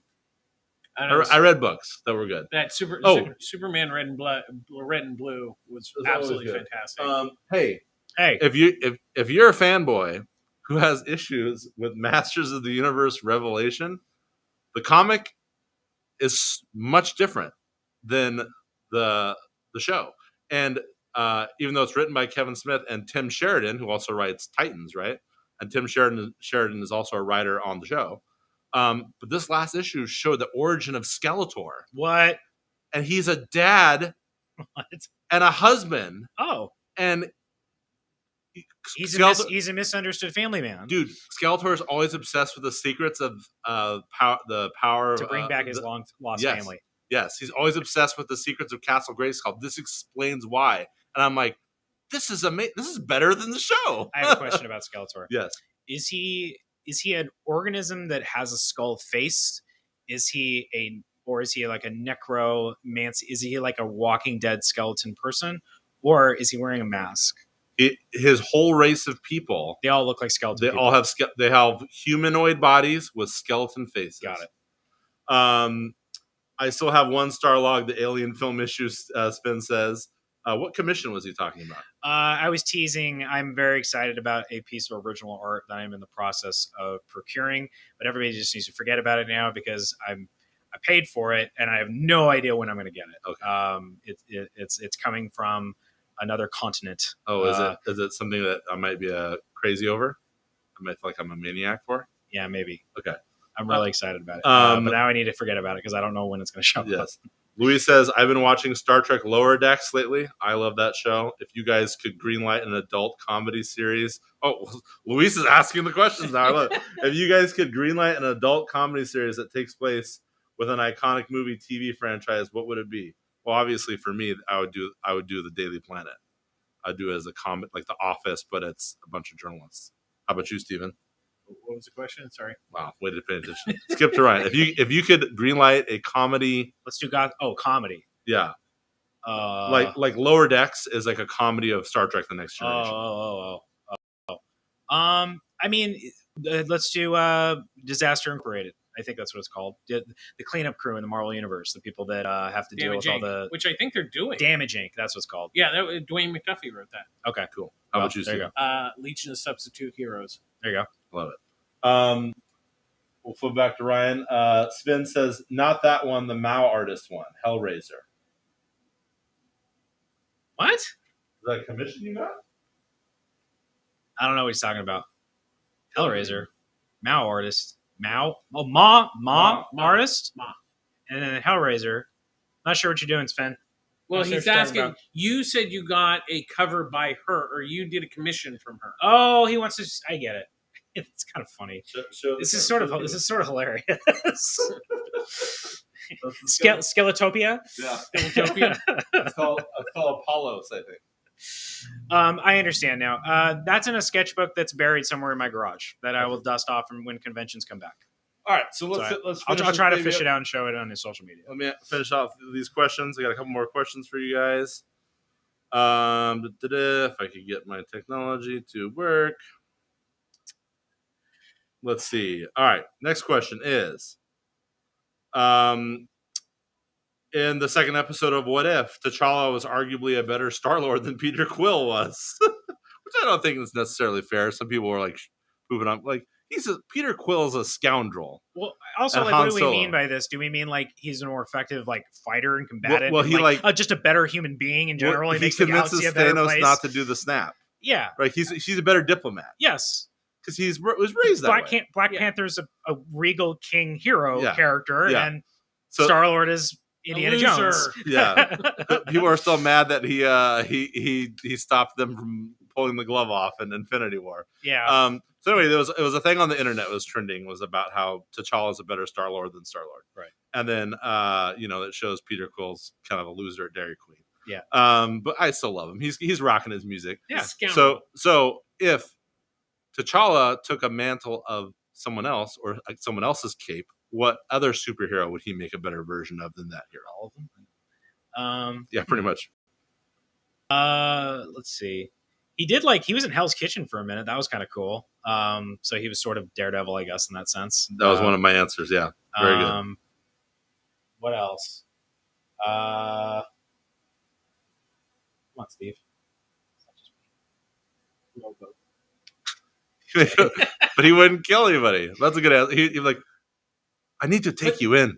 I read books that were good. That Superman Red and Blue was absolutely fantastic. Hey, hey, if you're a fanboy who has issues with Masters of the Universe Revelation, the comic is much different than the show. And even though it's written by Kevin Smith and Tim Sheridan, who also writes Titans, right? And Tim Sheridan is also a writer on the show. But this last issue showed the origin of Skeletor. What? And he's a dad What? and a husband. Oh. And He's a misunderstood family man. Dude, Skeletor is always obsessed with the secrets of the power to bring back his long lost yes. family. Yes, he's always obsessed with the secrets of Castle Grayskull. This explains why, and I'm like, this is amazing. This is better than the show. I have a question about Skeletor. Yes, is he an organism that has a skull face? Is he like a necromancy? Is he like a Walking Dead skeleton person, or is he wearing a mask? His whole race of people, they all look like skeleton. They all have humanoid bodies with skeleton faces. Got it. I still have 1 star log. The alien film issues. Spin says, what commission was he talking about? I was teasing. I'm very excited about a piece of original art that I'm in the process of procuring, but everybody just needs to forget about it now because I paid for it and I have no idea when I'm going to get it. Okay. It's coming from another continent. Oh, is it something that I might be crazy over? I might feel like I'm a maniac for? Yeah, maybe. Okay. I'm really excited about it. But now I need to forget about it because I don't know when it's going to show up. Louis says, I've been watching Star Trek Lower Decks lately. I love that show. If you guys could greenlight an adult comedy series. Oh, Luis is asking the questions now. I love it. If you guys could greenlight an adult comedy series that takes place with an iconic movie TV franchise, what would it be? Well, obviously for me, I would do the Daily Planet. I'd do it as a comic, like The Office, but it's a bunch of journalists. How about you, Steven? What was the question? Sorry. Wow, way to pay attention. Skip to Ryan. If you could greenlight a comedy, let's do comedy. Yeah, like Lower Decks is like a comedy of Star Trek: The Next Generation. I mean, let's do Disaster Incorporated. I think that's what it's called. The cleanup crew in the Marvel Universe, the people that have to deal with all the... Which I think they're doing. Damage Inc., that's what it's called. Yeah, Dwayne McDuffie wrote that. Okay, cool. How about you, there Steve? you go. Legion of Substitute Heroes. There you go. Love it. We'll flip back to Ryan. Sven says, not that one, the Mao artist one, Hellraiser. What? Is that a commission you got? I don't know what he's talking about. Hellraiser. Mao artist. Mao? Oh, Ma artist? Ma. And then Hellraiser. Not sure what you're doing, Sven. Well, he's asking, you said you got a cover by her, or you did a commission from her. Oh, he wants to... I get it. It's kind of funny. This is sort of hilarious. Skeletopia? Yeah. Skeletopia. It's called Apollos, I think. I understand now. That's in a sketchbook that's buried somewhere in my garage that I will dust off when conventions come back. All right, so let's I'll try to fish it out and show it on his social media. Let me finish off these questions. I got a couple more questions for you guys. If I could get my technology to work. Let's see. All right, next question is, in the second episode of What If, T'Challa was arguably a better Star-Lord than Peter Quill was, which I don't think is necessarily fair. Some people were like moving on, like Peter Quill is a scoundrel. Well, also, like, what do we mean by this? Do we mean like he's a more effective like fighter and combatant? Well, he just a better human being in general. He convinces Thanos not to do the snap. Yeah, right. He's a better diplomat. Yes. Because he was raised that way. Black Panther's a regal king hero character, and so, Star-Lord is Indiana Jones. Yeah, people are still mad that he stopped them from pulling the glove off in Infinity War. Yeah. So anyway, it was a thing on the internet that was trending, was about how T'Challa is a better Star-Lord than Star-Lord. Right. And then it shows Peter Quill's kind of a loser at Dairy Queen. Yeah. But I still love him. He's rocking his music. Yeah. So if T'Challa took a mantle of someone else or someone else's cape, what other superhero would he make a better version of than that hero? All of them. Yeah, pretty much. Let's see. He was in Hell's Kitchen for a minute. That was kind of cool. So he was sort of Daredevil, I guess, in that sense. That was one of my answers. Yeah, very good. What else? Come on, Steve. But he wouldn't kill anybody. That's a good answer. He'd be like, I need to take you in.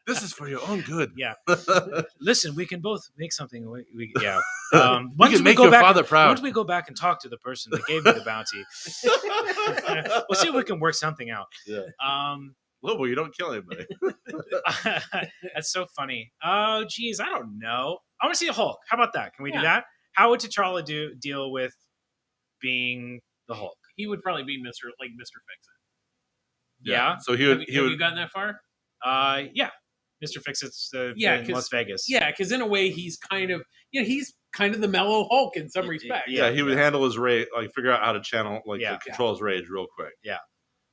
This is for your own good. Yeah. Listen, we can both make something. We can make your father proud. Once we go back and talk to the person that gave me the bounty, we'll see if we can work something out. Yeah. Lobo, you don't kill anybody. That's so funny. Oh, geez, I don't know. I want to see the Hulk. How about that? Can we do that? How would T'Challa deal with being the Hulk? He would probably be Mr. Fix It. Yeah. So he Have would. you gotten that far? Yeah. Mr. Fix-It's Yeah, in Las Vegas. Yeah, because in a way he's kind of the mellow Hulk in some respects. Yeah, he would handle his rage, like figure out how to channel, control his rage real quick. Yeah.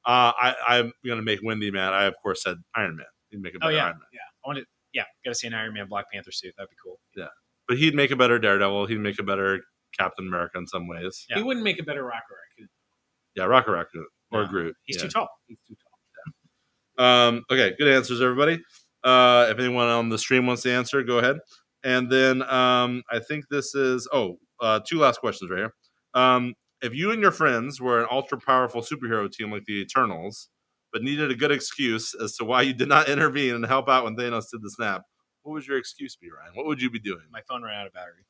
I'm gonna make Wendy mad. I of course said Iron Man. He'd make a better Iron Man. Yeah. I wanted. Yeah, got to see an Iron Man Black Panther suit. That'd be cool. Yeah, but he'd make a better Daredevil. He'd make a better Captain America in some ways. He wouldn't make a better Rocket Raccoon. Yeah, Rocket Raccoon or No. Groot. He's too tall. Okay, good answers, everybody. If anyone on the stream wants to answer, go ahead. And then I think this is two last questions right here. If you and your friends were an ultra powerful superhero team like the Eternals, but needed a good excuse as to why you did not intervene and help out when Thanos did the snap, what would your excuse be, Ryan? What would you be doing? My phone ran out of battery.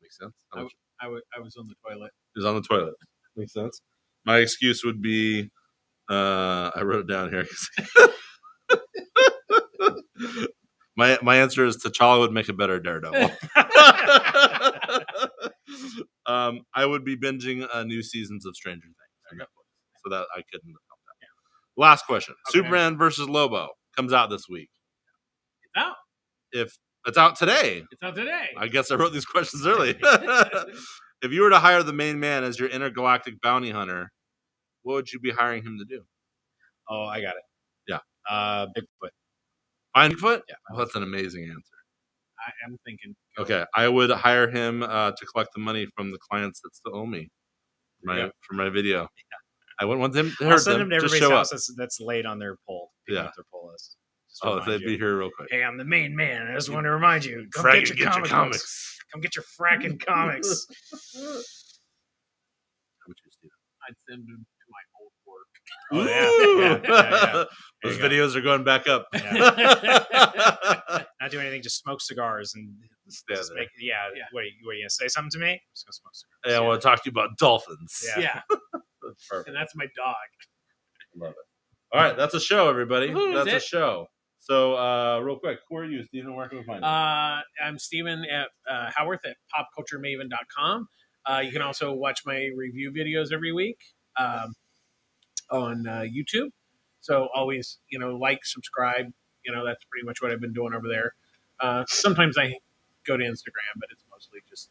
Makes sense. I was on the toilet. He was on the toilet. Makes sense. My excuse would be, I wrote it down here. My answer is T'Challa would make a better Daredevil. I would be binging new seasons of Stranger Things on Netflix, so that I couldn't help that. Yeah. Last question: Okay. Superman versus Lobo comes out this week. It's out. If it's out today, It's out today. I guess I wrote these questions early. If you were to hire the main man as your intergalactic bounty hunter, what would you be hiring him to do? Oh, I got it. Yeah. Bigfoot. Find Bigfoot? Yeah. Oh, that's an amazing answer. I am thinking. Okay, I would hire him to collect the money from the clients that still owe me for my video. Yeah. I wouldn't want them to I'll hurt send them. them to Just everybody's show house up. that's laid on their poll. Picking Yeah. up their poll list. Just Oh, remind they'd you. be here real quick. Hey, I'm the main man. I just want to remind you. Come Frag get your and comic books. Come get your fracking comics. How about you, Steve? I'd send him to my old work. Oh, Ooh! yeah. Those There you videos are going back up. Not doing anything, just smoke cigars and Stand just there. make. Yeah. Yeah. What are you gonna say? Something to me? I'm just gonna smoke cigars. Hey, I want to talk to you about dolphins. Yeah. Yeah, That's perfect. and that's my dog. Love it. All right, that's a show, everybody. Woohoo, That's a that's it. show. So, real quick, who are you, Stephen? Where can we find you? I'm Steven at Howarth at popculturemaven.com. You can also watch my review videos every week on YouTube. So always, like, subscribe. That's pretty much what I've been doing over there. Sometimes I go to Instagram, but it's mostly just,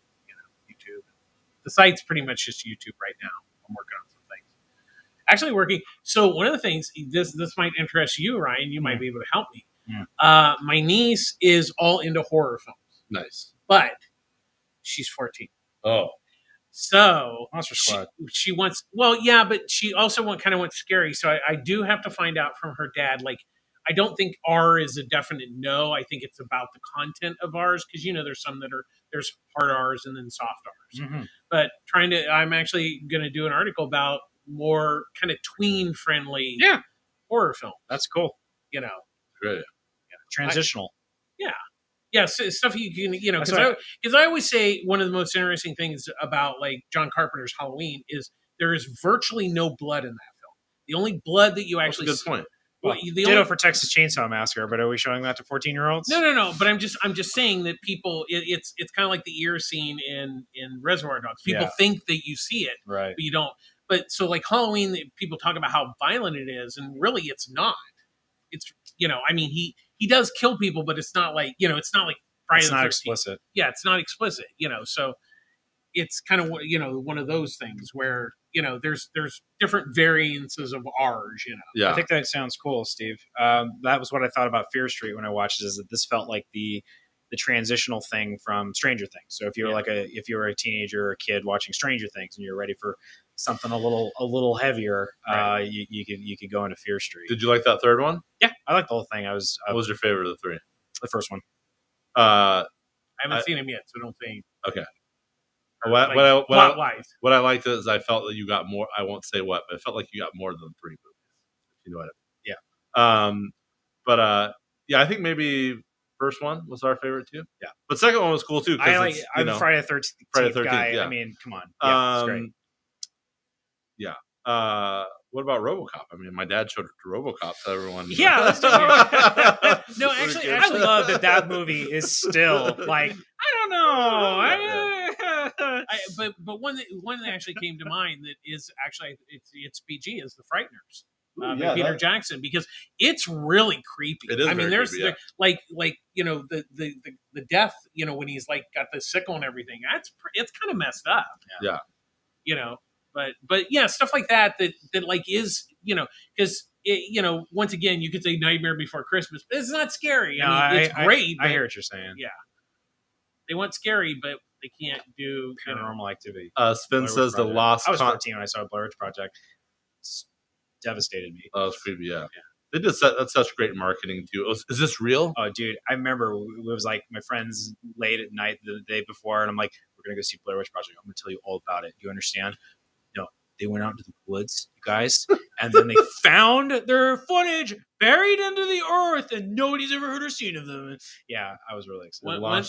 YouTube. The site's pretty much just YouTube right now. I'm working on some things. Actually working. So one of the things, this might interest you, Ryan. You might be able to help me. Yeah. My niece is all into horror films, Nice. but she's 14. Oh, So Monster she, Squad. she wants, well, yeah, but she also kind of wants scary. So I do have to find out from her dad. Like, I don't think R is a definite no. I think it's about the content of R's because there's some that there's hard R's and then soft R's. Mm-hmm. But I'm actually going to do an article about more kind of tween friendly horror film. That's cool. great. Transitional. Yeah, so stuff you can, That's because I always say one of the most interesting things about like John Carpenter's Halloween is there is virtually no blood in that film. The only blood that you That's a actually good point. Well, Ditto for Texas Chainsaw Massacre, but are we showing that to 14-year-olds? No. But I'm just saying that people, it's kind of like the ear scene in Reservoir Dogs. People think that you see it, Right. but you don't. But so like Halloween, people talk about how violent it is, and really it's not. It's I mean he does kill people, but it's not like it's not like Friday It's the not 13th. explicit. Yeah, it's not explicit. So it's kind of one of those things where there's different variances of R's. Yeah. I think that sounds cool, Steve. That was what I thought about Fear Street when I watched it, is that this felt like the transitional thing from Stranger Things. So if you're if you were a teenager or a kid watching Stranger Things and you're ready for something a little heaviver, Right. you could go into Fear Street. Did you like that third one? Yeah, I like the whole thing. What was your favorite of the three? The first one. I haven't seen him yet, so don't say. Okay. Like, What wise. I liked is I felt that you got more. I won't say what, but I felt like you got more than 3 movies. You know what I mean? Yeah. Yeah, I think maybe first one was our favorite too. Yeah. But second one was cool too. I'm a Friday the 13th Friday the 13th guy. yeah. I mean, come on. Yeah, it's great. Yeah. What about RoboCop? I mean, my dad showed RoboCop to everyone. Yeah, let's do it. No, Pretty actually, good. I love that movie is still like, I don't know. but one that actually came to mind that is actually it's PG is The Frighteners. Ooh, By Peter Jackson, because it's really creepy. It is I mean, very there's creepy, yeah. like the death, when he's like got the sickle and everything. It's kind of messed up. Yeah. But yeah, stuff like that like is because once again you could say Nightmare Before Christmas, but it's not scary. No, I mean, it's great. I hear what you're saying. Yeah, they want scary, but they can't do Paranormal Activity. Sven says the lost. I was 14 when I saw Blair Witch Project. It's devastated me. Oh, it's creepy. Yeah. They did that's such great marketing too. Is this real? Oh, dude, I remember it was like my friends late at night the day before, and I'm like, we're gonna go see Blair Witch Project. I'm gonna tell you all about it. Do you understand? No, they went out into the woods, you guys, and then they found their footage buried into the earth, and nobody's ever heard or seen of them. Yeah, I was really excited. One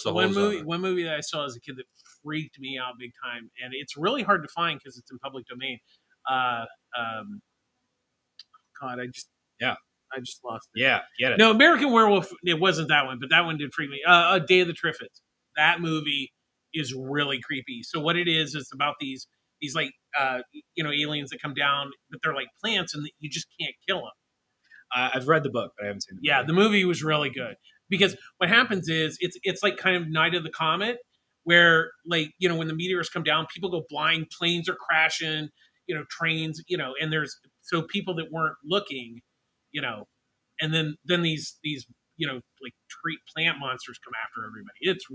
movie that I saw as a kid that freaked me out big time, and it's really hard to find because it's in public domain. God, I just lost it. Yeah, get it. No, American Werewolf, it wasn't that one, but that one did freak me. Day of the Triffids. That movie is really creepy. So what it is about these like, aliens that come down, but they're like plants and you just can't kill them. I've read the book, but I haven't seen the movie. Yeah, the movie was really good. Because what happens is, it's like kind of Night of the Comet, where, like, when the meteors come down, people go blind, planes are crashing, trains, and so people that weren't looking, and then these like plant monsters come after everybody. It's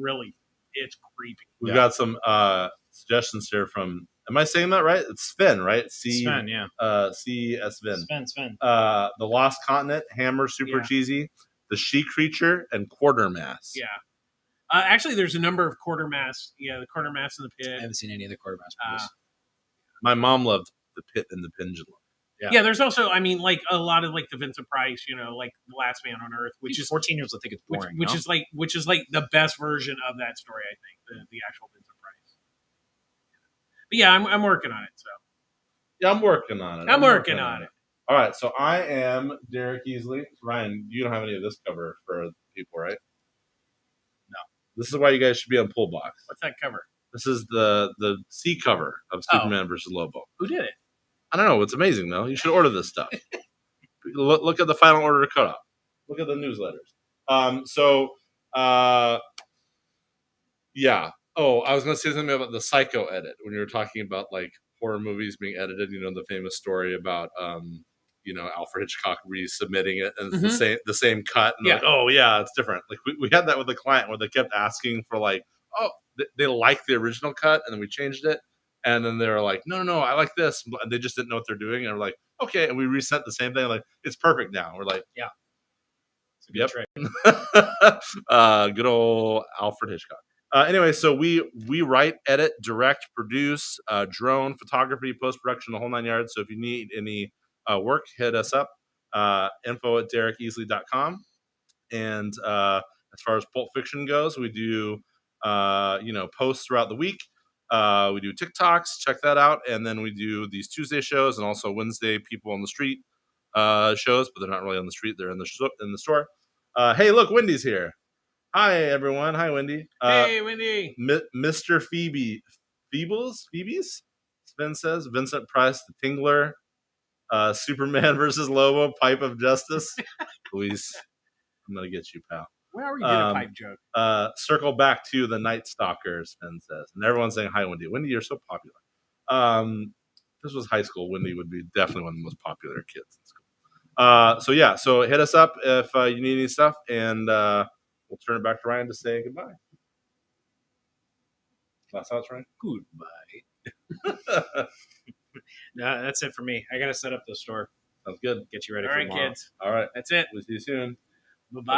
creepy. We've got some suggestions here from. Am I saying that right? It's Sven, right? Sven, yeah. Sven. Sven. The Lost Continent, Hammer, super cheesy. The She Creature and Quartermass. Yeah. Actually, there's a number of Quartermass. Yeah, the Quartermass in the Pit. I haven't seen any of the Quartermass movies. My mom loved The Pit and the Pendulum. Yeah, there's also, I mean, like a lot of like the Vincent Price, like The Last Man on Earth, which is 14 years. I think it's boring. Which is like the best version of that story. I think the actual Vincent Price. But yeah, I'm working on it. So yeah, I'm working on it. I'm working on it. All right, so I am Derek Easley. Ryan, you don't have any of this cover for people, right? No. This is why you guys should be on Pull Box. What's that cover? This is the C cover of Superman versus Lobo. Who did it? I don't know. It's amazing, though. You should order this stuff. Look at the final order cutoff. Look at the newsletters. Yeah. Oh, I was going to say something about the Psycho edit when you were talking about like horror movies being edited. The famous story about Alfred Hitchcock resubmitting it and it's the same cut. And like, oh yeah, it's different. Like we had that with the client where they kept asking for like, oh, they like the original cut and then we changed it. And then they were like, no, I like this. And they just didn't know what they're doing. And we're like, okay. And we resent the same thing. Like, it's perfect now. We're like, yeah. It's a good trick. Good old Alfred Hitchcock. Anyway, so we write, edit, direct, produce, drone, photography, post-production, the whole 9 yards. So if you need any work, hit us up. info@derekeasley.com. And as far as Pulp Fiction goes, we do, posts throughout the week. We do TikToks, check that out, and then we do these Tuesday shows and also Wednesday People on the Street shows, but they're not really on the street; they're in the store. Hey, look, Wendy's here. Hi, everyone. Hi, Wendy. Hey, Wendy. Mr. Phoebes. Sven says Vincent Price, The Tingler, Superman versus Lobo, Pipe of Justice. Luis, I'm gonna get you, pal. Where are we getting a pipe joke? Circle back to the Night Stalker, Sven says. And everyone's saying, hi, Wendy. Wendy, you're so popular. This was high school. Wendy would be definitely one of the most popular kids in school. So hit us up if you need any stuff, and we'll turn it back to Ryan to say goodbye. Last thoughts, Ryan? Goodbye. No, that's it for me. I got to set up the store. Sounds good. Get you ready for tomorrow. All right, kids. All right. That's it. We'll see you soon. Bye-bye.